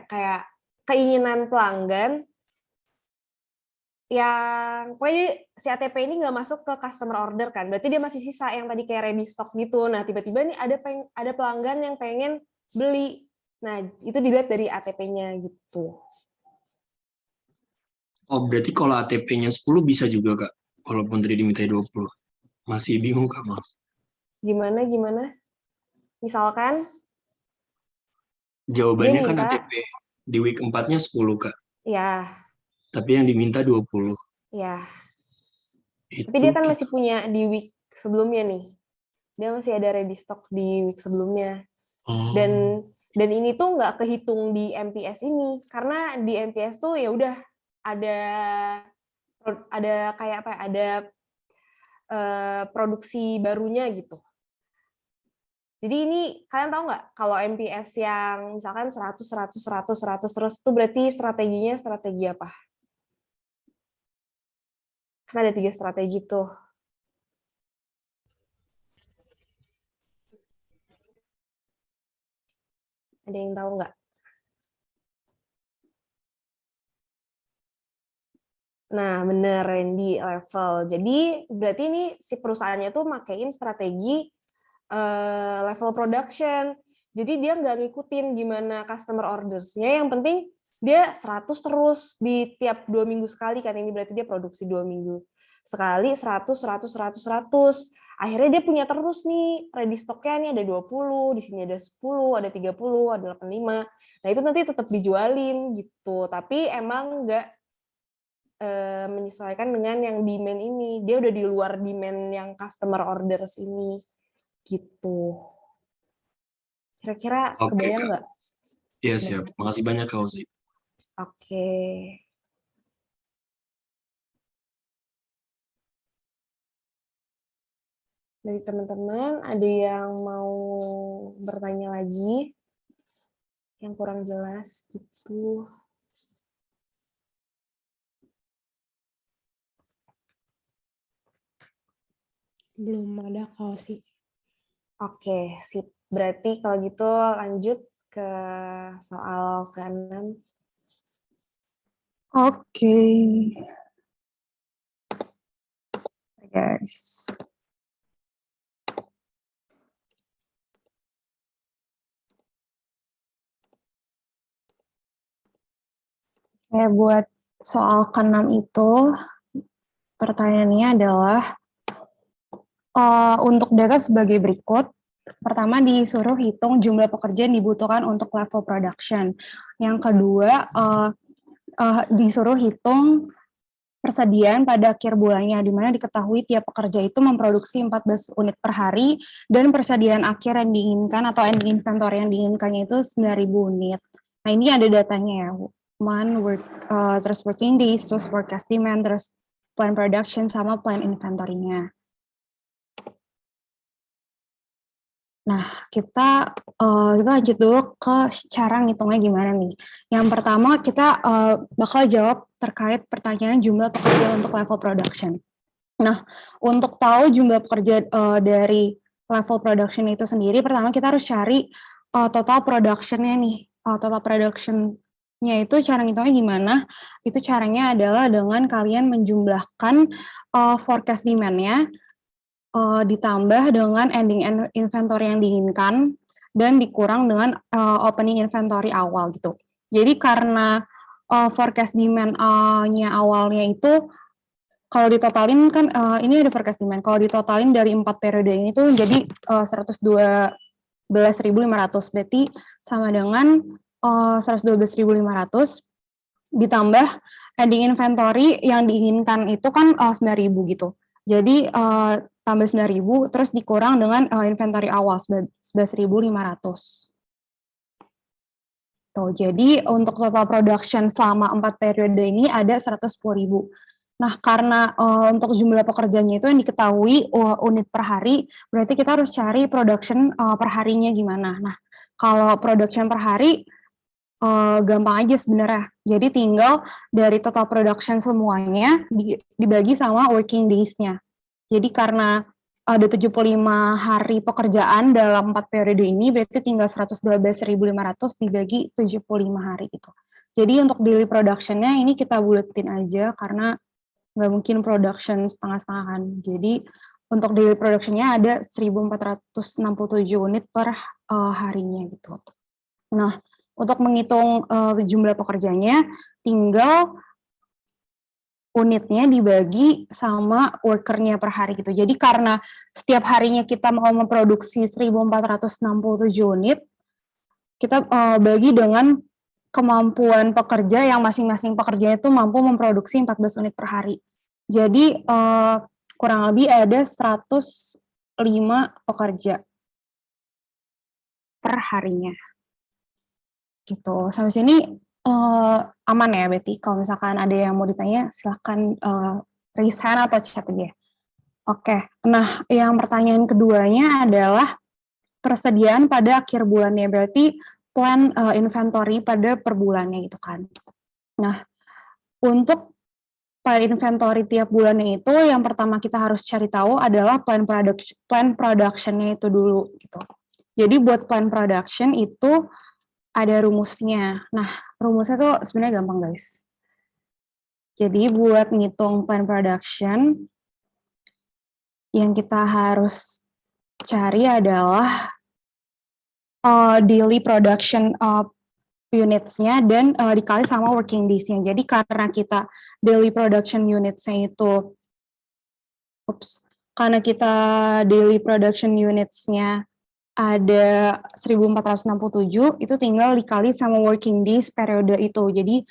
S1: kayak keinginan pelanggan yang pokoknya si ATP ini nggak masuk ke customer order kan, berarti dia masih sisa yang tadi kayak ready stock gitu. Nah tiba-tiba nih ada pelanggan yang pengen beli, nah itu dilihat dari ATP-nya gitu.
S9: Oh berarti kalau ATP-nya 10 bisa juga Kak, walaupun tadi diminta 20. Masih bingung Kak, maaf.
S1: Gimana? Misalkan dia
S9: Jawabannya kan
S1: minta,
S9: ATP di week 4-nya 10 Kak,
S1: ya,
S9: tapi yang diminta 20.
S1: ya. Tapi
S9: Itu
S1: dia kan
S9: kita,
S1: masih punya di week sebelumnya nih. Dia masih ada ready stock di week sebelumnya.
S9: oh,
S1: Dan ini tuh nggak kehitung di MPS ini, karena di MPS tuh ya udah ada kayak apa? Ada produksi barunya gitu. Jadi ini kalian tahu nggak kalau MPS yang misalkan 100 100 100 100 terus itu berarti strateginya strategi apa? Kan ada 3 strategi tuh. Ada yang tahu nggak? Nah, bener Randy, level. Jadi berarti ini si perusahaannya tuh makein strategi level production. Jadi dia nggak ngikutin gimana customer orders-nya, yang penting dia 100 terus di tiap 2 minggu sekali kan, ini berarti dia produksi 2 minggu sekali 100 100 100 100. Akhirnya dia punya terus nih ready stock-nya nih ada 20, di sini ada 10, ada 30, ada 85. Nah, itu nanti tetap dijualin gitu. Tapi emang nggak menyesuaikan dengan yang demand ini. Dia udah di luar demand yang customer orders ini. Gitu. Kira-kira
S9: oke
S1: kebayang
S9: Kak.
S1: nggak?
S9: Ya siap, makasih banyak Kak Osi.
S1: Oke. Dari teman-teman, ada yang mau bertanya lagi? Yang kurang jelas gitu.
S5: Belum ada Kausi.
S1: Oke, sip. Berarti kalau gitu lanjut ke soal ke-6.
S3: Oke. Guys. Buat soal ke-6 itu, pertanyaannya adalah untuk data sebagai berikut. Pertama, disuruh hitung jumlah pekerja yang dibutuhkan untuk level production. Yang kedua, disuruh hitung persediaan pada akhir bulannya, di mana diketahui tiap pekerja itu memproduksi 14 unit per hari, dan persediaan akhir yang diinginkan atau ending inventory yang diinginkannya itu 9.000 unit. Nah, ini ada datanya ya, terus working days, terus forecast demand, terus plan production, sama plan inventory-nya. Nah, kita lanjut dulu ke cara ngitungnya gimana nih. Yang pertama, kita bakal jawab terkait pertanyaan jumlah pekerja untuk level production. Nah, untuk tahu jumlah pekerja dari level production itu sendiri, pertama kita harus cari total production-nya nih. Total production-nya itu cara ngitungnya gimana? Itu caranya adalah dengan kalian menjumlahkan forecast demand-nya, ditambah dengan ending inventory yang diinginkan, dan dikurang dengan opening inventory awal gitu. Jadi karena forecast demand-nya awalnya itu, kalau ditotalin kan ini ada forecast demand, kalau ditotalin dari 4 periode ini tuh jadi 112.500, berarti sama dengan 112.500 ditambah ending inventory yang diinginkan itu kan 9.000 gitu. Jadi tambah 9.000 terus dikurang dengan inventory awal 11.500. Tuh, jadi untuk total production selama 4 periode ini ada 110.000. Nah, karena untuk jumlah pekerjanya itu yang diketahui unit per hari, berarti kita harus cari production per harinya gimana. Nah, kalau production per hari gampang aja sebenarnya. Jadi tinggal dari total production semuanya dibagi sama working days-nya. Jadi karena ada 75 hari pekerjaan dalam 4 periode ini, berarti tinggal 112.500 dibagi 75 hari gitu. Jadi untuk daily production-nya ini kita buletin aja karena nggak mungkin production setengah-setengah kan. Jadi untuk daily production-nya ada 1.467 unit per harinya gitu. Nah, untuk menghitung jumlah pekerjanya, tinggal unitnya dibagi sama worker-nya per hari gitu. Jadi karena setiap harinya kita mau memproduksi 1.467 unit, kita bagi dengan kemampuan pekerja yang masing-masing pekerja itu mampu memproduksi 14 unit per hari. Jadi kurang lebih ada 105 pekerja per harinya. Gitu. Sampai sini aman ya Betty? Kalau misalkan ada yang mau ditanya, silahkan raise hand atau chat aja. Oke, nah yang pertanyaan keduanya adalah persediaan pada akhir bulannya, berarti plan inventory pada per bulannya gitu kan. Nah, untuk plan inventory tiap bulannya itu, yang pertama kita harus cari tahu adalah plan production-nya itu dulu gitu. Jadi buat plan production itu ada rumusnya. Nah, rumusnya tuh sebenarnya gampang, guys. Jadi buat ngitung plan production, yang kita harus cari adalah daily production units-nya dan dikali sama working days-nya. Jadi karena kita daily production units-nya itu, karena kita daily production units-nya ada 1.467, itu tinggal dikali sama working days periode itu. Jadi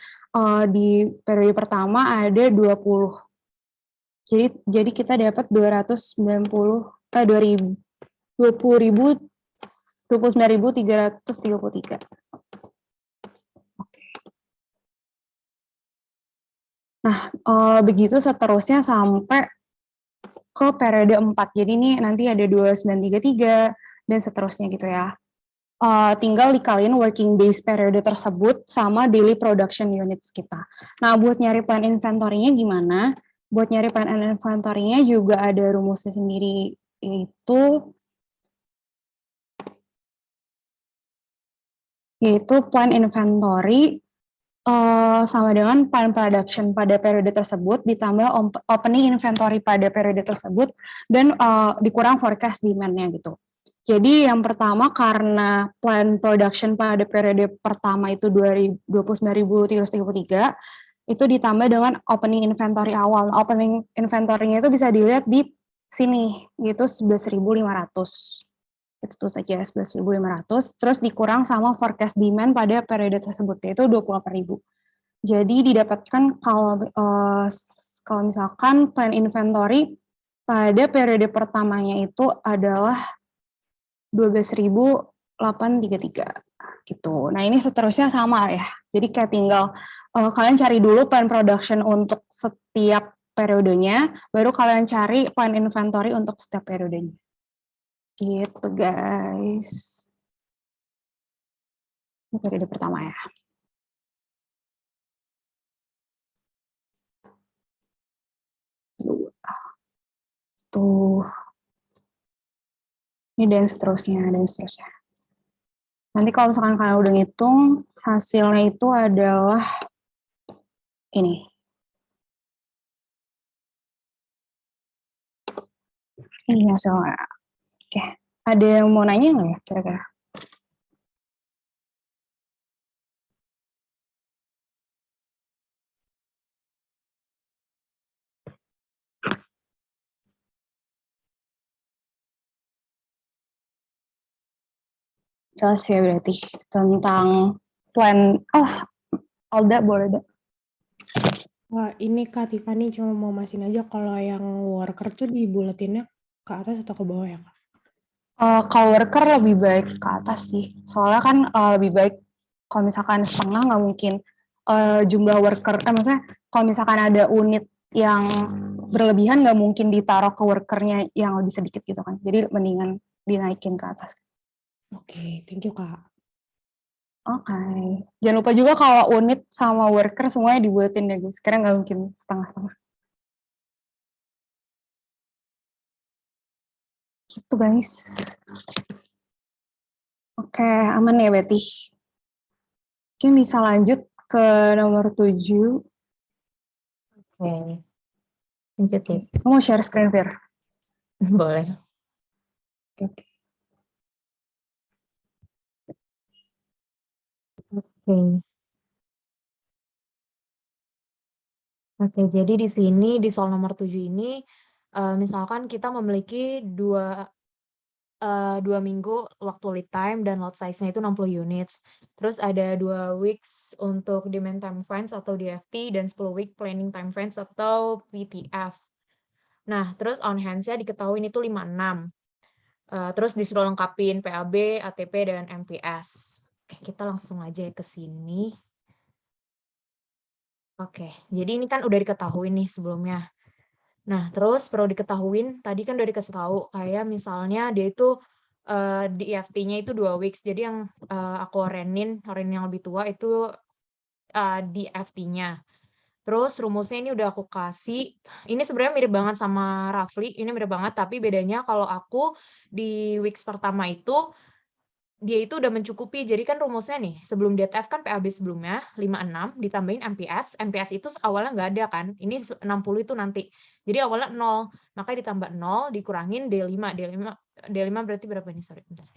S3: di periode pertama ada 20. Jadi kita dapat 29.333. Oke. Nah, begitu seterusnya sampai ke periode 4. Jadi ini nanti ada 2933 dan seterusnya gitu ya. Tinggal dikaliin working days periode tersebut sama daily production units kita. Nah, buat nyari plan inventory-nya gimana? buat nyari plan and inventory-nya juga ada rumusnya sendiri, yaitu plan inventory sama dengan plan production pada periode tersebut ditambah opening inventory pada periode tersebut dan dikurang forecast demand-nya gitu. Jadi yang pertama karena plan production pada periode pertama itu 29.333 itu ditambah dengan opening inventory awal. Opening inventory-nya itu bisa dilihat di sini gitu 11.500. Itu tuh saja 11.500 terus dikurang sama forecast demand pada periode tersebut yaitu 28.000. Jadi didapatkan kalau misalkan plan inventory pada periode pertamanya itu adalah 12.833 gitu. Nah, ini seterusnya sama ya. Jadi kayak tinggal kalian cari dulu plan production untuk setiap periodenya, baru kalian cari plan inventory untuk setiap periodenya. Gitu, guys. Ini periode pertama ya. Tuh. Ini dan seterusnya, dan seterusnya. Nanti kalau misalkan kalian udah ngitung, hasilnya itu adalah ini. Ini hasilnya. Oke. Ada yang mau nanya nggak ya kira-kira? Jelas ya berarti tentang plan. Oh, Alda boleh deh.
S1: Wah, ini Kak Tiffany cuma mau mastiin aja kalau yang worker tuh dibuletinnya ke atas atau ke bawah ya, Kak?
S3: Kalau worker lebih baik ke atas sih. Soalnya kan lebih baik kalau misalkan setengah nggak mungkin jumlah worker. Maksudnya kalau misalkan ada unit yang berlebihan nggak mungkin ditaruh ke workernya yang lebih sedikit gitu kan. Jadi mendingan dinaikin ke atas.
S1: Oke, thank you, Kak.
S3: Oke. Jangan lupa juga kalau unit sama worker semuanya dibuatin deh guys. Karena nggak mungkin setengah-setengah. Gitu guys. Oke, aman ya Betty. Mungkin bisa lanjut ke nomor 7.
S10: Oke. Lanjut ya.
S3: Kamu mau share screen, Fir?
S10: Boleh.
S3: Oke.
S10: Oke. Oke, jadi di sini di soal nomor 7 ini misalkan kita memiliki dua minggu waktu lead time dan lot size-nya itu 60 units. Terus ada 2 weeks untuk demand time fence atau DFT dan 10 week planning time fence atau PTF. Nah, terus on hands-nya diketahui itu 56. Terus disuruh lengkapin PAB, ATP, dan MPS. Oke, kita langsung aja ke sini. Oke, jadi ini kan udah diketahui nih sebelumnya. Nah, terus perlu diketahuin, tadi kan udah dikasih tahu, kayak misalnya dia itu di EFT-nya itu 2 weeks. Jadi yang aku orenin yang lebih tua itu di EFT-nya. Terus rumusnya ini udah aku kasih. Ini sebenarnya mirip banget sama Rafli, ini mirip banget, tapi bedanya kalau aku di weeks pertama itu, dia itu udah mencukupi. Jadi kan rumusnya nih, sebelum DTF kan PAB sebelumnya 56 ditambahin MPS. MPS itu awalnya nggak ada kan. Ini 60 itu nanti. Jadi awalnya 0. Makanya ditambah 0 dikurangin D5. D5 berarti berapa nih? Sorry. Bentar.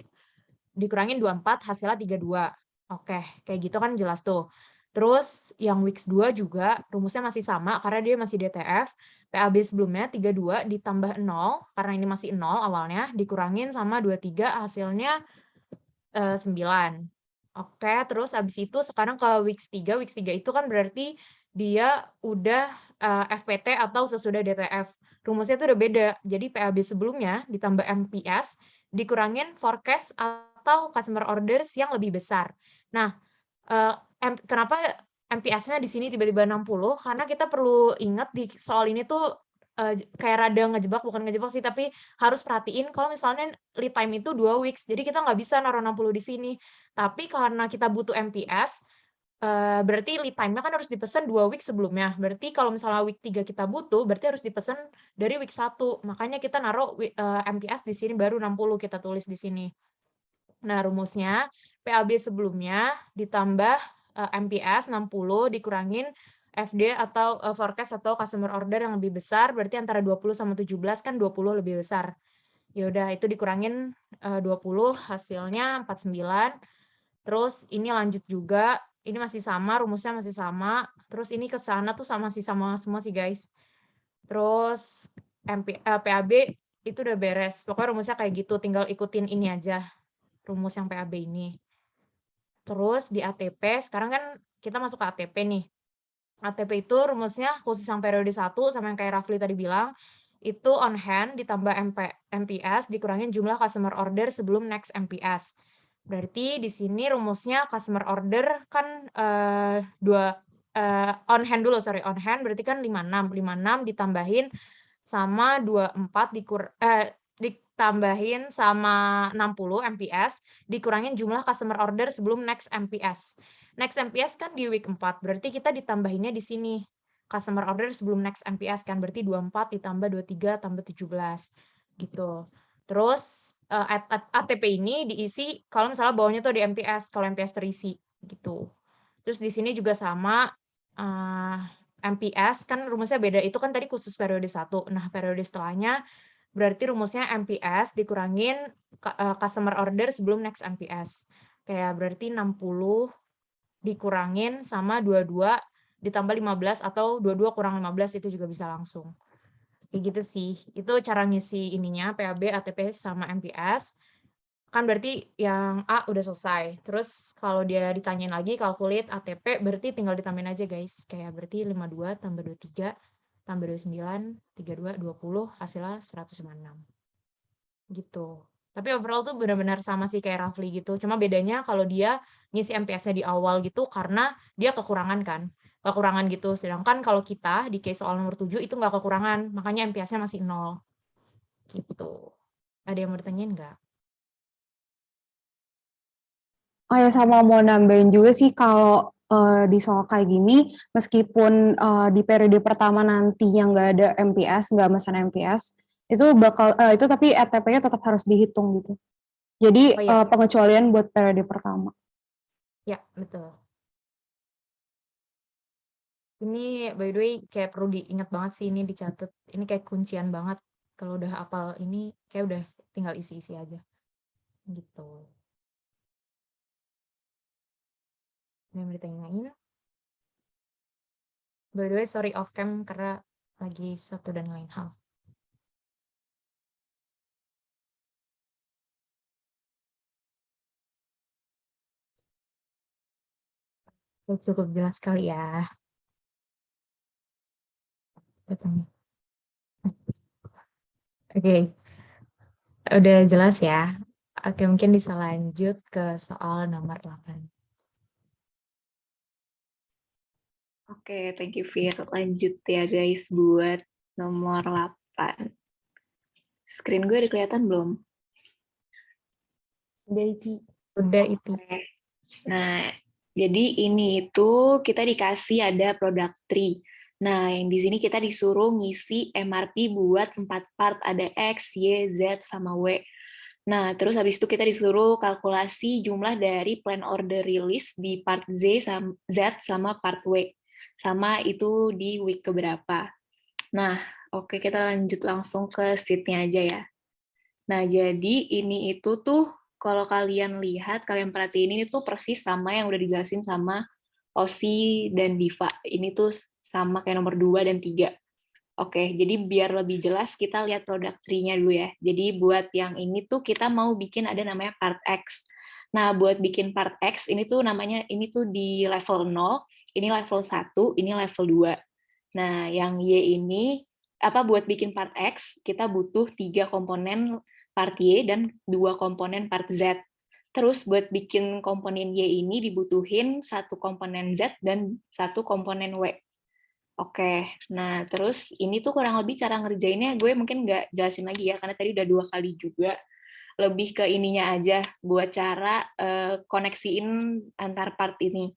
S10: Dikurangin 24 hasilnya 32. Oke, kayak gitu kan jelas tuh. Terus yang weeks 2 juga rumusnya masih sama karena dia masih DTF. PAB sebelumnya 32 ditambah 0 karena ini masih 0 awalnya dikurangin sama 23 hasilnya 9. Oke, terus habis itu sekarang ke weeks 3. Weeks 3 itu kan berarti dia udah FPT atau sesudah DTF. Rumusnya itu udah beda. Jadi PAB sebelumnya ditambah MPS dikurangin forecast atau customer orders yang lebih besar. Nah, kenapa MPS-nya di sini tiba-tiba 60? Karena kita perlu ingat di soal ini tuh kayak rada ngejebak, bukan ngejebak sih, tapi harus perhatiin kalau misalnya lead time itu 2 weeks. Jadi kita nggak bisa naruh 60 di sini. Tapi karena kita butuh MPS, berarti lead time-nya kan harus dipesan 2 week sebelumnya. Berarti kalau misalnya week 3 kita butuh, berarti harus dipesan dari week 1. Makanya kita naruh MPS di sini baru 60 kita tulis di sini. Nah, rumusnya PAB sebelumnya ditambah MPS 60 dikurangin FD atau forecast atau customer order yang lebih besar, berarti antara 20 sama 17 kan 20 lebih besar. Ya udah itu dikurangin 20 hasilnya 49. Terus ini lanjut juga, ini masih sama, rumusnya masih sama. Terus ini ke sana tuh masih sama semua sih guys. Terus PAB itu udah beres. Pokoknya rumusnya kayak gitu, tinggal ikutin ini aja. Rumus yang PAB ini. Terus di ATP, sekarang kan kita masuk ke ATP nih. ATP itu rumusnya khusus yang periode 1 sama yang kayak Rafli tadi bilang, itu on hand ditambah MPS dikurangin jumlah customer order sebelum next MPS. Berarti di sini rumusnya customer order kan on hand dulu, on hand berarti kan 56. 56 ditambahin sama 24 ditambahin sama 60 MPS, dikurangin jumlah customer order sebelum next MPS. Next MPS kan di week 4, berarti kita ditambahinnya di sini. Customer order sebelum next MPS kan, berarti 24 ditambah 23 tambah 17. Gitu. Terus ATP ini diisi kalau misalnya bawahnya tuh di MPS, kalau MPS terisi. Gitu. Terus di sini juga sama, MPS kan rumusnya beda, itu kan tadi khusus periode 1. Nah, periode setelahnya berarti rumusnya MPS dikurangin customer order sebelum next MPS. Kayak berarti 60 dikurangin sama 22 ditambah 15 atau 22 kurang 15 itu juga bisa langsung. Kayak gitu sih. Itu cara ngisi ininya PAB, ATP sama MPS. Kan berarti yang A udah selesai. Terus kalau dia ditanyain lagi calculate ATP berarti tinggal ditambahin aja guys. Kayak berarti 52 tambah 23 tambah 29 32 20 hasilnya 156. Gitu. Tapi overall tuh benar-benar sama sih kayak Rafli gitu. Cuma bedanya kalau dia ngisi MPS-nya di awal gitu karena dia kekurangan kan. Kekurangan gitu. Sedangkan kalau kita di case soal nomor 7 itu nggak kekurangan. Makanya MPS-nya masih 0. Gitu. Ada yang mau ditanyain nggak?
S3: Oh ya, sama mau nambahin juga sih kalau di soal kayak gini, meskipun di periode pertama nantinya nggak ada MPS, nggak mesan MPS, itu bakal itu tapi ATP-nya tetap harus dihitung gitu. Jadi
S10: Oh iya,
S3: pengecualian buat periode pertama.
S10: ya betul. Ini by the way kayak perlu diingat banget sih, ini dicatat. Ini kayak kuncian banget. Kalau udah hafal ini kayak udah tinggal isi-isi aja. Gitu. Yang mau ditanyain? By the way, sorry off cam karena lagi satu dan lain hal. Cukup jelas sekali ya. Oke, udah jelas ya. Oke, mungkin bisa lanjut ke soal nomor 8.
S11: Oke, thank you Fir. Lanjut ya guys buat nomor 8. Screen gue udah kelihatan belum?
S10: Udah itu.
S11: Oke. Nah, jadi ini itu kita dikasih ada product tree. Nah, yang di sini kita disuruh ngisi MRP buat 4 part, ada X, Y, Z, sama W. Nah, terus habis itu kita disuruh kalkulasi jumlah dari plan order release di part Z sama part W. Sama itu di week keberapa. Nah, oke, kita lanjut langsung ke sheet-nya aja ya. Nah, jadi ini itu tuh kalau kalian lihat, kalian perhatiin ini tuh persis sama yang udah dijelasin sama Osi dan Diva. Ini tuh sama kayak nomor 2 dan 3. Oke, jadi biar lebih jelas kita lihat product tree-nya dulu ya. Jadi buat yang ini tuh kita mau bikin ada namanya part X. Nah, buat bikin part X ini tuh namanya, ini tuh di level 0, ini level 1, ini level 2. Nah, yang Y ini, buat bikin part X, kita butuh 3 komponen part Y dan 2 komponen part Z. Terus buat bikin komponen Y ini dibutuhin 1 komponen Z dan 1 komponen W. Oke, nah terus ini tuh kurang lebih cara ngerjainnya gue mungkin nggak jelasin lagi ya, karena tadi udah 2 kali juga. Lebih ke ininya aja, buat cara koneksiin antar part ini.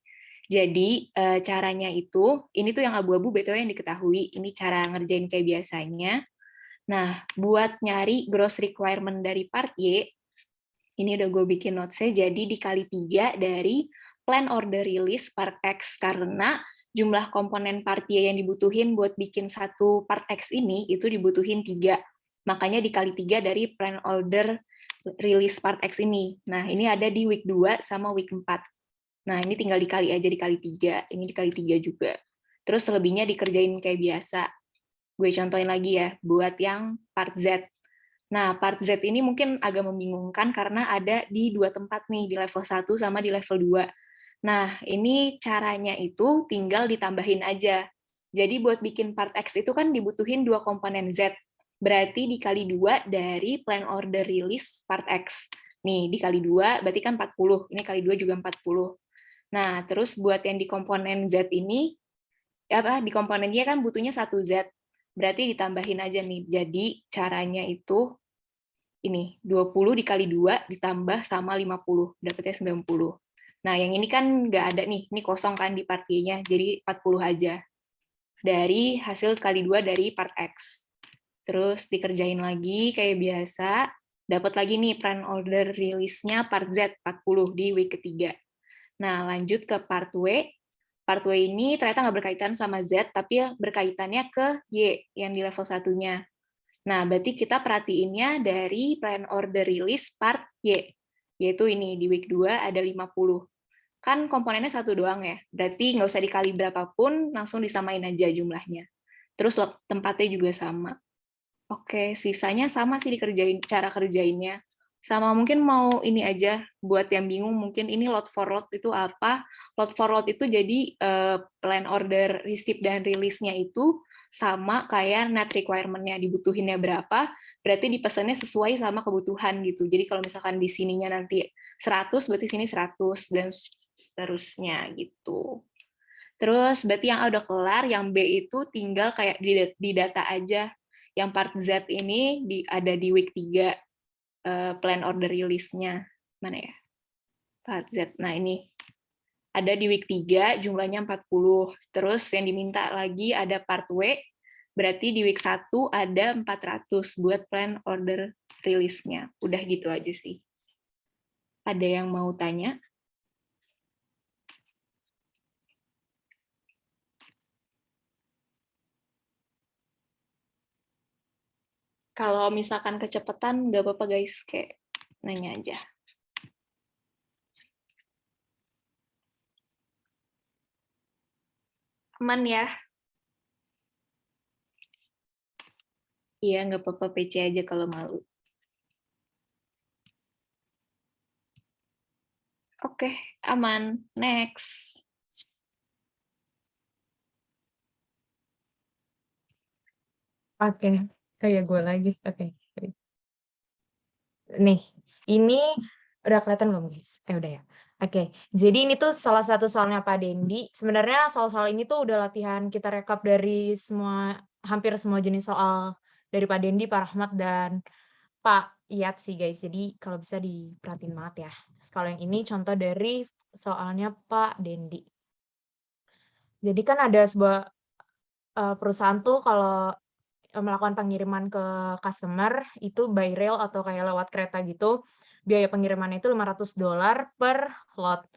S11: Jadi caranya itu, ini tuh yang abu-abu BTW yang diketahui, ini cara ngerjain kayak biasanya. Nah, buat nyari gross requirement dari part Y, ini udah gue bikin notes-nya, jadi dikali 3 dari plan order release part X, karena jumlah komponen part Y yang dibutuhin buat bikin satu part X ini, itu dibutuhin 3. Makanya dikali 3 dari plan order release part X ini. Nah, ini ada di week 2 sama week 4. Nah, ini tinggal dikali aja, dikali 3. Ini dikali 3 juga. Terus selebihnya dikerjain kayak biasa. Gue contohin lagi ya, buat yang part Z. Nah, part Z ini mungkin agak membingungkan karena ada di 2 tempat nih, di level 1 sama di level 2. Nah, ini caranya itu tinggal ditambahin aja. Jadi buat bikin part X itu kan dibutuhin 2 komponen Z. Berarti dikali 2 dari plan order release part X. Nih, dikali 2 berarti kan 40. Ini kali 2 juga 40. Nah, terus buat yang di komponen Z ini, di komponen Y kan butuhnya 1 Z. Berarti ditambahin aja nih. Jadi caranya itu ini, 20 dikali 2 ditambah sama 50. Dapatnya 90. Nah, yang ini kan nggak ada nih. Ini kosong kan di part Y-nya. Jadi 40 aja. Dari hasil kali 2 dari part X. Terus dikerjain lagi kayak biasa. Dapat lagi nih plan order release-nya part Z 40 di week ketiga. Nah, lanjut ke part W. Part W ini ternyata nggak berkaitan sama Z, tapi berkaitannya ke Y yang di level 1-nya. Nah, berarti kita perhatiinnya dari plan order release part Y, yaitu ini, di week 2 ada 50. Kan komponennya 1 doang ya, berarti nggak usah dikali berapapun, langsung disamain aja jumlahnya. Terus tempatnya juga sama. Oke, sisanya sama sih dikerjain, cara kerjainnya. Sama mungkin mau ini aja, buat yang bingung, mungkin ini load for load itu apa. Load for load itu jadi plan order receipt dan release-nya itu sama kayak net requirement-nya, dibutuhinnya berapa, berarti dipesannya sesuai sama kebutuhan gitu. Jadi kalau misalkan di sininya nanti 100, berarti sini 100, dan seterusnya gitu. Terus berarti yang A udah kelar, yang B itu tinggal kayak di data aja. Yang part Z ini ada di week 3. Plan order release-nya. Mana ya? Part Z. Nah, ini. Ada di week 3, jumlahnya 40. Terus yang diminta lagi ada part W, berarti di week 1 ada 400 buat plan order release-nya. Udah gitu aja sih. Ada yang mau tanya? Kalau misalkan kecepatan, nggak apa-apa guys, kayak nanya aja. Aman ya? Iya, nggak apa-apa, PC aja kalau malu. Oke, aman. Next.
S10: Oke, kayak gue lagi. Oke. Nih, ini udah kelihatan belum guys? Udah ya. Oke, jadi ini tuh salah satu soalnya Pak Dendi. Sebenarnya soal-soal ini tuh udah latihan kita rekap dari hampir semua jenis soal dari Pak Dendi, Pak Rahmat, dan Pak Iyat sih guys. Jadi kalau bisa diperhatiin banget ya. Terus kalau yang ini contoh dari soalnya Pak Dendi. Jadi kan ada sebuah perusahaan tuh kalau melakukan pengiriman ke customer itu by rail atau kayak lewat kereta gitu, biaya pengirimannya itu $500 per lot.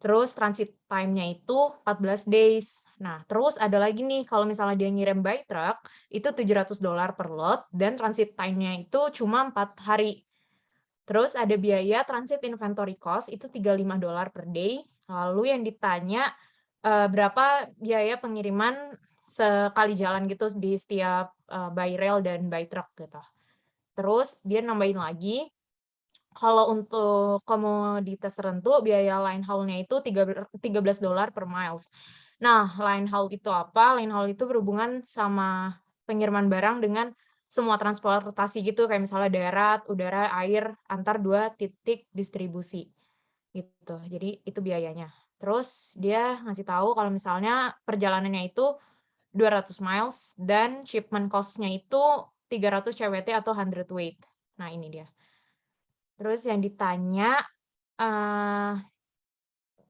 S10: Terus transit time-nya itu 14 days. Nah, terus ada lagi nih kalau misalnya dia ngirim by truck itu $700 per lot dan transit time-nya itu cuma 4 hari. Terus ada biaya transit inventory cost itu $35 per day. Lalu yang ditanya berapa biaya pengiriman sekali jalan gitu di setiap by rail dan by truck gitu. Terus dia nambahin lagi, kalau untuk komoditas tertentu biaya line haul-nya itu $13 per miles. Nah, line haul itu apa? Line haul itu berhubungan sama pengiriman barang dengan semua transportasi gitu, kayak misalnya darat, udara, air, antar 2 titik distribusi gitu. Jadi itu biayanya. Terus dia ngasih tahu kalau misalnya perjalanannya itu 200 miles dan shipment cost-nya itu 300 CWT atau 100 weight. Nah, ini dia. Terus yang ditanya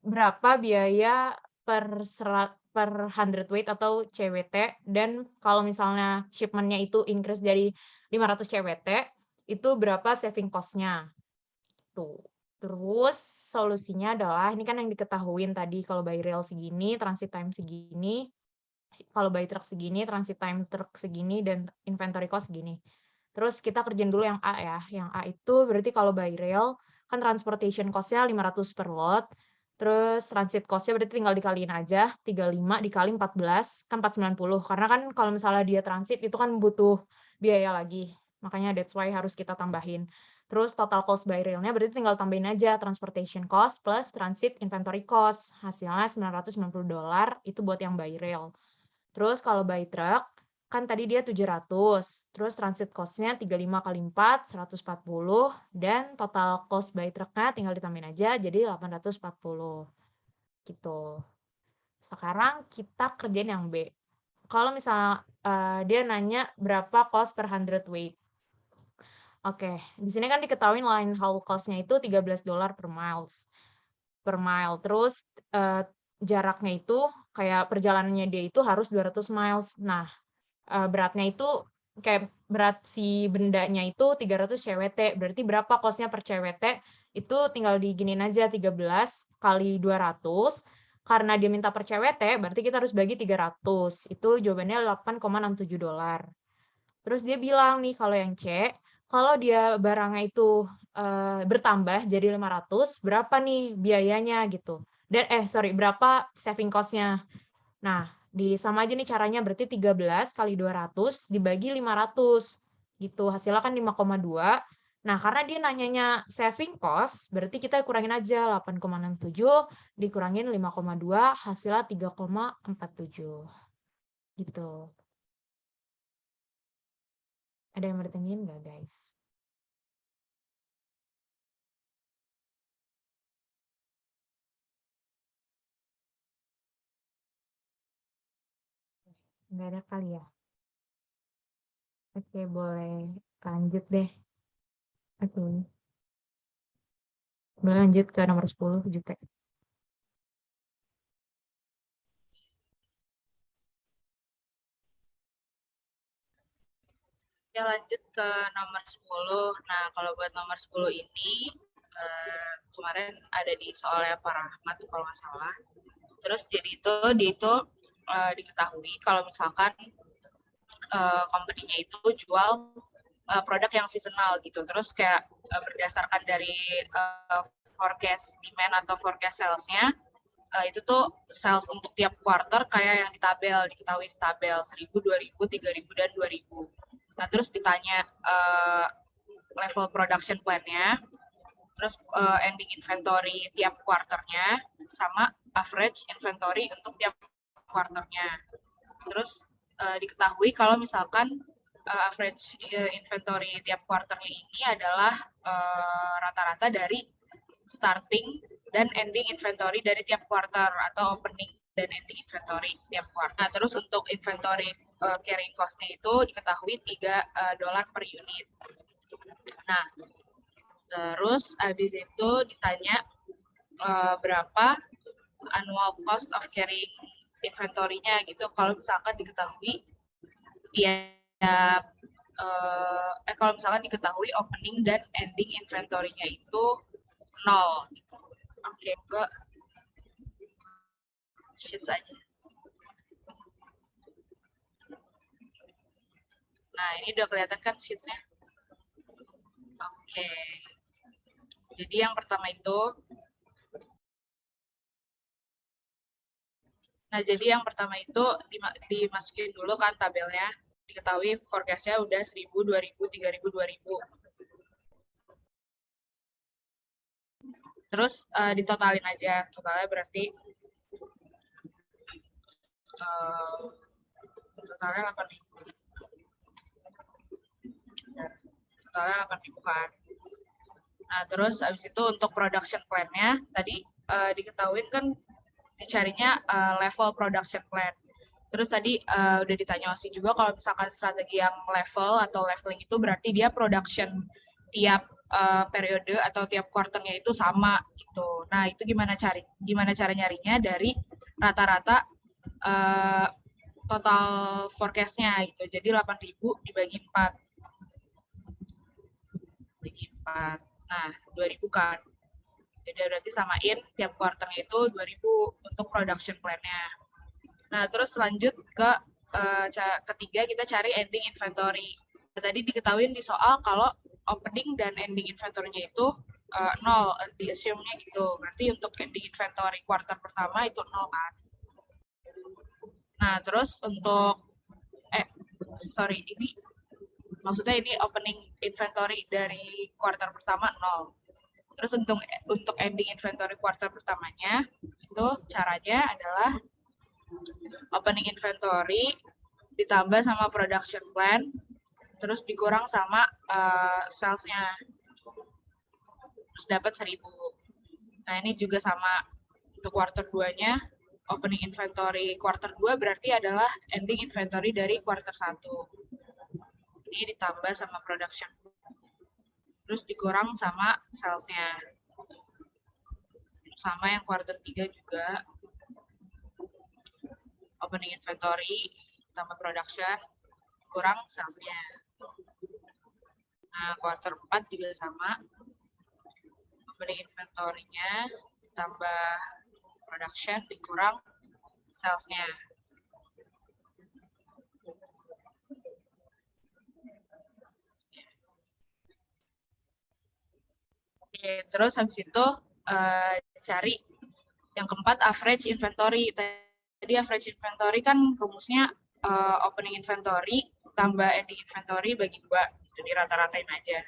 S10: berapa biaya per 100 weight atau CWT, dan kalau misalnya shipment-nya itu increase dari 500 CWT, itu berapa saving cost-nya. Tuh. Terus solusinya adalah, ini kan yang diketahuin tadi, kalau by rail segini, transit time segini, kalau by truck segini, transit time truck segini, dan inventory cost segini. Terus kita kerjain dulu yang A ya. Yang A itu berarti kalau by rail, kan transportation cost-nya 500 per lot, terus transit cost-nya berarti tinggal dikaliin aja, 35 dikali 14, kan 490. Karena kan kalau misalnya dia transit, itu kan butuh biaya lagi. Makanya that's why harus kita tambahin. Terus total cost by rail-nya berarti tinggal tambahin aja transportation cost plus transit inventory cost. Hasilnya $990, itu buat yang by rail. Terus kalau by truck, kan tadi dia 700, terus transit cost-nya 35 kali 4, 140, dan total cost by truck-nya tinggal ditambahin aja, jadi 840. Gitu. Sekarang kita kerjain yang B. Kalau misalnya dia nanya berapa cost per 100 weight. Oke, di sini kan diketahui line haul cost-nya itu $13 per mile. Terus jaraknya itu kayak perjalanannya dia itu harus 200 miles. Nah, beratnya itu kayak berat si bendanya itu 300 CWT. Berarti berapa cost-nya per CWT? Itu tinggal diginin aja 13 kali 200. Karena dia minta per CWT, berarti kita harus bagi 300. Itu jawabannya $8,67. Terus dia bilang nih kalau yang C, kalau dia barangnya itu bertambah jadi 500, berapa nih biayanya gitu. Dan berapa saving cost-nya. Nah, sama aja nih caranya, berarti 13 kali 200 dibagi 500 gitu. Hasilnya kan 5,2. Nah, karena dia nanyanya saving cost, berarti kita kurangin aja 8,67 dikurangin 5,2, hasilnya 3,47. Gitu. Ada yang mau ditanyain nggak, guys? Nggak ada kali ya? Oke, boleh lanjut deh. Oke. Boleh lanjut ke nomor 10, Jupe.
S2: Ya, lanjut ke nomor 10. Nah, kalau buat nomor 10 ini, kemarin ada di soalnya Pak Rahmat kalau nggak salah. Terus jadi itu diketahui kalau misalkan company-nya itu jual produk yang seasonal gitu. Terus kayak berdasarkan dari forecast demand atau forecast sales-nya, itu tuh sales untuk tiap quarter kayak yang diketahui di tabel 1.000, 2.000, 3.000, dan 2.000. Nah, terus ditanya level production plan-nya, terus ending inventory tiap quarter-nya, sama average inventory untuk tiap quarter-nya. Terus diketahui kalau misalkan average inventory tiap quarter-nya ini adalah rata-rata dari starting dan ending inventory dari tiap quarter, atau opening dan ending inventory tiap quarter. Nah, terus untuk inventory carrying cost-nya itu diketahui $3 per unit. Nah, terus habis itu ditanya berapa annual cost of carrying inventory-nya gitu. Kalau misalkan diketahui kalau misalkan diketahui opening dan ending inventory-nya itu 0 gitu. Oke, ke sheet saja. Nah, ini udah kelihatan kan sheets-nya? Oke. Jadi yang pertama itu, dimasukin dulu kan tabelnya. Diketahui forecast-nya udah 1.000, 2.000, 3.000, 2.000. Terus ditotalin aja. Totalnya berarti totalnya 8.000. Totalnya 8.000 kan. Nah, terus habis itu untuk production plan-nya, tadi diketahui kan dicarinya level production plan. Terus tadi udah ditanya Osi juga kalau misalkan strategi yang level atau leveling itu berarti dia production tiap periode atau tiap quarter-nya itu sama gitu. Nah, itu gimana cara nyarinya dari rata-rata total forecast-nya gitu. Jadi 8.000 dibagi 4. Nah, 2.000 kan. Jadi berarti samain tiap quarter-nya itu 2.000 untuk production plan-nya. Nah, terus lanjut ke ketiga, kita cari ending inventory. Nah, tadi diketahui di soal kalau opening dan ending inventory-nya itu 0, di assume-nya gitu. Berarti untuk ending inventory quarter pertama itu 0 kan. Nah, terus untuk ini maksudnya ini opening inventory dari quarter pertama 0. Terus untuk ending inventory quarter pertamanya itu caranya adalah opening inventory ditambah sama production plan, terus dikurang sama sales-nya, terus dapat 1.000. Nah, ini juga sama untuk quarter 2-nya, opening inventory quarter 2 berarti adalah ending inventory dari quarter 1. Ini ditambah sama production, terus dikurang sama sales-nya. Sama yang quarter 3 juga, opening inventory tambah production, kurang sales-nya. Nah, quarter 4 juga sama, opening inventory-nya tambah production, dikurang sales-nya. Oke, terus habis itu cari yang keempat, average inventory. Tadi average inventory kan rumusnya opening inventory tambah ending inventory bagi 2. Jadi rata-ratain aja.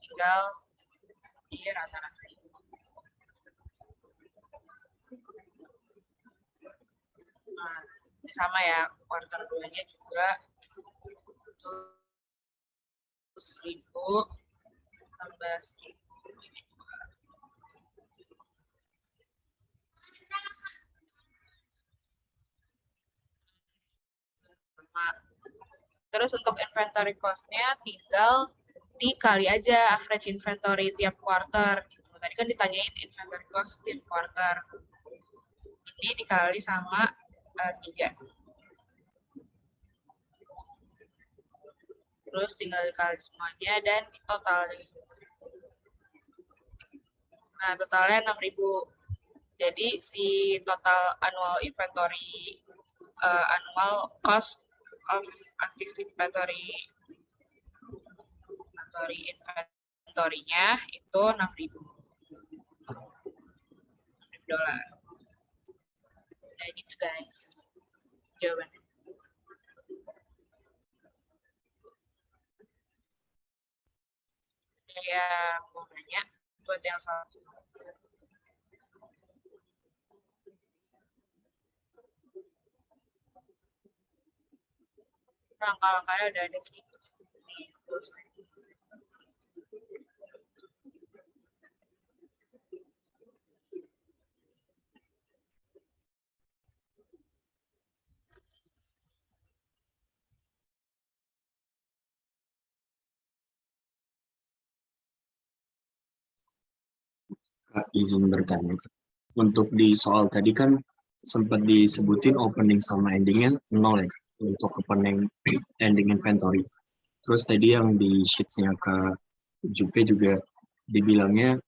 S2: Tinggal di rata-ratain. Nah, ini sama ya, quarter 2-nya juga 1.000 tambah 1.000. Terus untuk inventory cost-nya tinggal dikali aja average inventory tiap quarter. Gitu. Tadi kan ditanyain inventory cost tiap quarter. Ini dikali sama 3. Terus tinggal dikali semuanya dan total. Nah, totalnya 6.000. Jadi si total annual inventory, annual cost of anticipatory inventory-nya itu 6.000 dolar. Nah, gitu guys jawabannya. Saya mau nanya buat yang salah. Langkah-langkahnya udah ada sih.
S9: Kak, izin bertanya. Untuk di soal tadi kan sempat disebutin opening sama endingnya 0 ya, Kak, untuk opening ending inventory. Terus tadi yang di sheets-nya Kak Jupe juga dibilangnya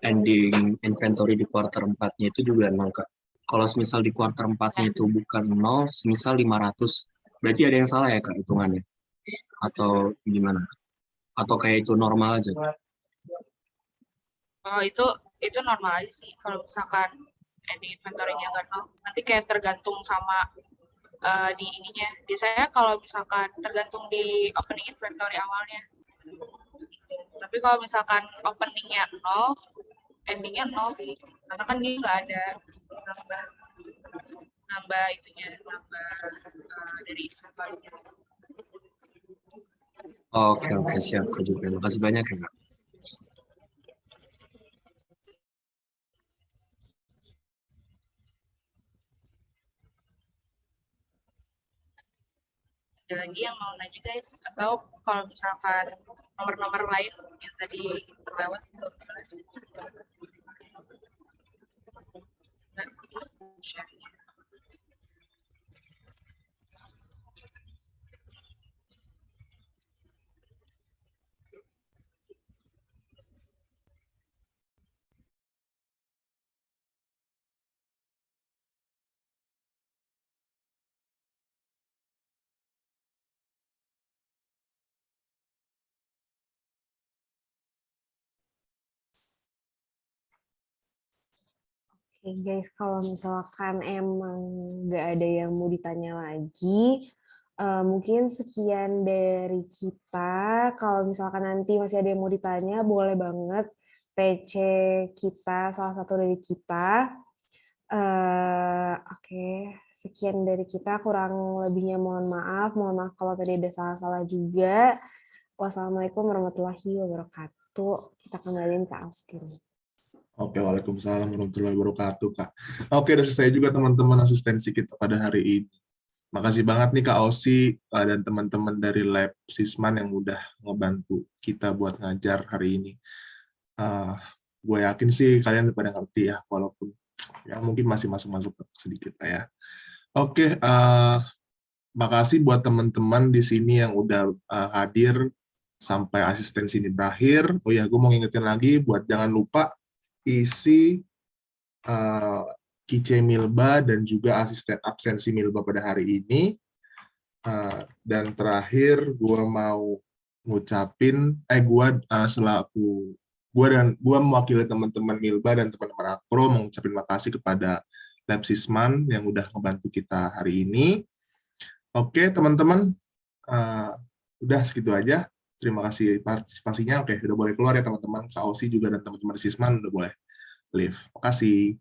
S9: ending inventory di quarter 4-nya itu juga 0, Kak. Kalau misal di quarter 4-nya itu bukan 0, misal 500, berarti ada yang salah ya, Kak, hitungannya? Atau gimana? Atau kayak itu normal aja?
S2: Oh, itu normal aja sih. Kalau misalkan ending inventory-nya nggak 0, nanti kayak tergantung sama di ininya. Biasanya kalau misalkan tergantung di opening inventory awalnya. Tapi kalau misalkan openingnya 0, endingnya 0 sih. Karena kan dia nggak ada nambah itunya, nambah dari inventory-nya.
S9: Oke, siap Kak Jupe. Terima kasih banyak ya, Kak.
S2: Ada lagi yang mau nanya guys, atau kalau misalkan nomor-nomor lain yang tadi kelewat belum jelas.
S1: Oke guys, kalau misalkan emang nggak ada yang mau ditanya lagi, mungkin sekian dari kita. Kalau misalkan nanti masih ada yang mau ditanya, boleh banget PC kita, salah satu dari kita. Oke, sekian dari kita. Kurang lebihnya mohon maaf. Mohon maaf kalau tadi ada salah-salah juga. Wassalamualaikum warahmatullahi wabarakatuh. Kita kembaliin ke Austin.
S4: Oke, waalaikumsalam warahmatullahi wabarakatuh, Kak. Oke, udah selesai juga teman-teman asistensi kita pada hari ini. Makasih banget nih Kak Osi dan teman-teman dari Lab Sisman yang udah ngebantu kita buat ngajar hari ini. Gue yakin sih kalian udah pada ngerti ya, walaupun ya mungkin masih masuk-masuk sedikit lah ya. Oke, makasih buat teman-teman di sini yang udah hadir sampai asistensi ini berakhir. Oh ya, gue mau ngingetin lagi buat jangan lupa isi KC Milba dan juga asisten absensi Milba pada hari ini. Dan terakhir gue mau ngucapin, gue mewakili teman-teman Milba dan teman-teman Akpro mengucapin makasih kepada Lab Sisman yang udah ngebantu kita hari ini. Oke teman-teman, udah segitu aja. Terima kasih partisipasinya. Oke, udah boleh keluar ya teman-teman. Kak Osi juga dan teman-teman Sisman udah boleh leave. Makasih.